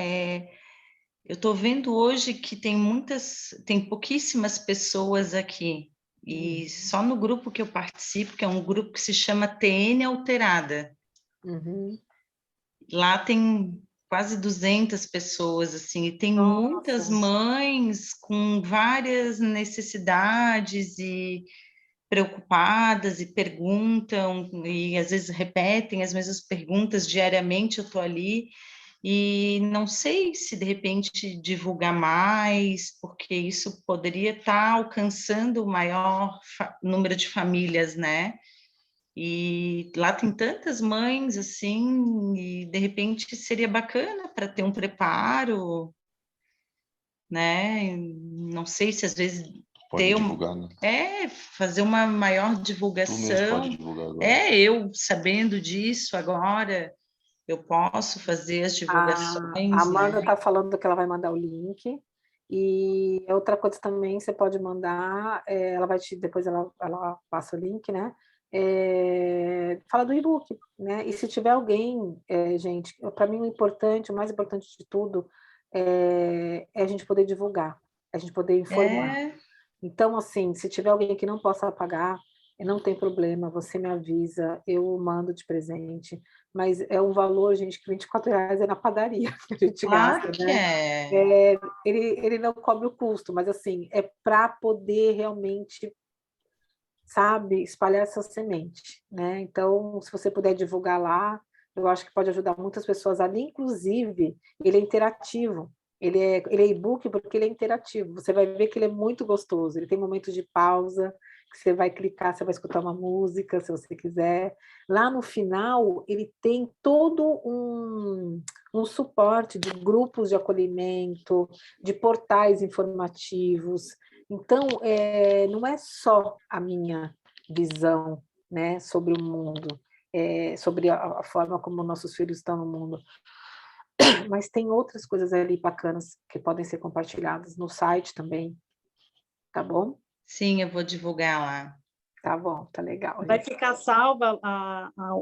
Eu estou vendo hoje que tem pouquíssimas pessoas aqui, e só no grupo que eu participo, que é um grupo que se chama TN Alterada. Uhum. Lá tem quase 200 pessoas, assim, e tem Nossa. muitas mães com várias necessidades e preocupadas e perguntam, e às vezes repetem as mesmas perguntas diariamente. Eu estou ali e não sei se de repente divulgar mais, porque isso poderia estar alcançando o maior número de famílias, né? E lá tem tantas mães assim, e de repente seria bacana para ter um preparo, né? Não sei se às vezes Pode divulgar, né? fazer uma maior Tu mesmo divulgação. pode divulgar agora. Eu sabendo disso agora, eu posso fazer as A divulgações, Amanda né? está falando que ela vai mandar o link. E outra coisa também você pode mandar, ela vai depois ela passa o link, né? Fala do e-book, né? E se tiver alguém, gente, para mim o mais importante de tudo é a gente poder divulgar, a gente poder informar. Então, assim, se tiver alguém que não possa pagar, não tem problema, você me avisa, eu mando de presente. Mas é um valor, gente, que R$24 é na padaria que a gente Claro gasta, que né? é. Ele não cobre o custo, mas assim, é para poder realmente, sabe, espalhar essa semente, né? Então, se você puder divulgar lá, eu acho que pode ajudar muitas pessoas ali, inclusive, ele é interativo. Ele é e-book porque ele é interativo. Você vai ver que ele é muito gostoso. Ele tem momentos de pausa, que você vai clicar, você vai escutar uma música, se você quiser. Lá no final, ele tem todo um suporte de grupos de acolhimento, de portais informativos. Então, não é só a minha visão, né, sobre o mundo, sobre a forma como nossos filhos estão no mundo, mas tem outras coisas ali bacanas que podem ser compartilhadas no site também, tá bom? Sim, eu vou divulgar lá. Tá bom, tá legal. Vai ficar salva,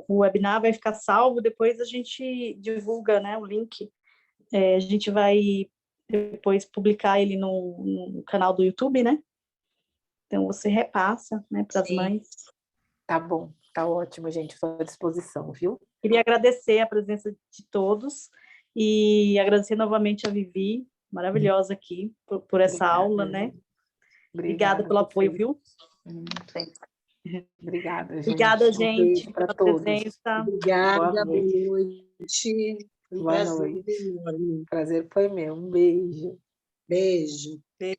o webinar vai ficar salvo, depois a gente divulga, né, o link. A gente vai depois publicar ele no canal do YouTube, né? Então você repassa, né, para as mães. Tá bom, tá ótimo, gente, estou à disposição, viu? Queria agradecer a presença de todos e agradecer novamente a Vivi, maravilhosa aqui, por essa aula, né? Obrigada pelo apoio, viu? Obrigada, gente. Obrigada, gente, para pela todos. presença. Obrigada, boa noite. Boa noite. Prazer foi meu. Um beijo. Beijo. Beijo.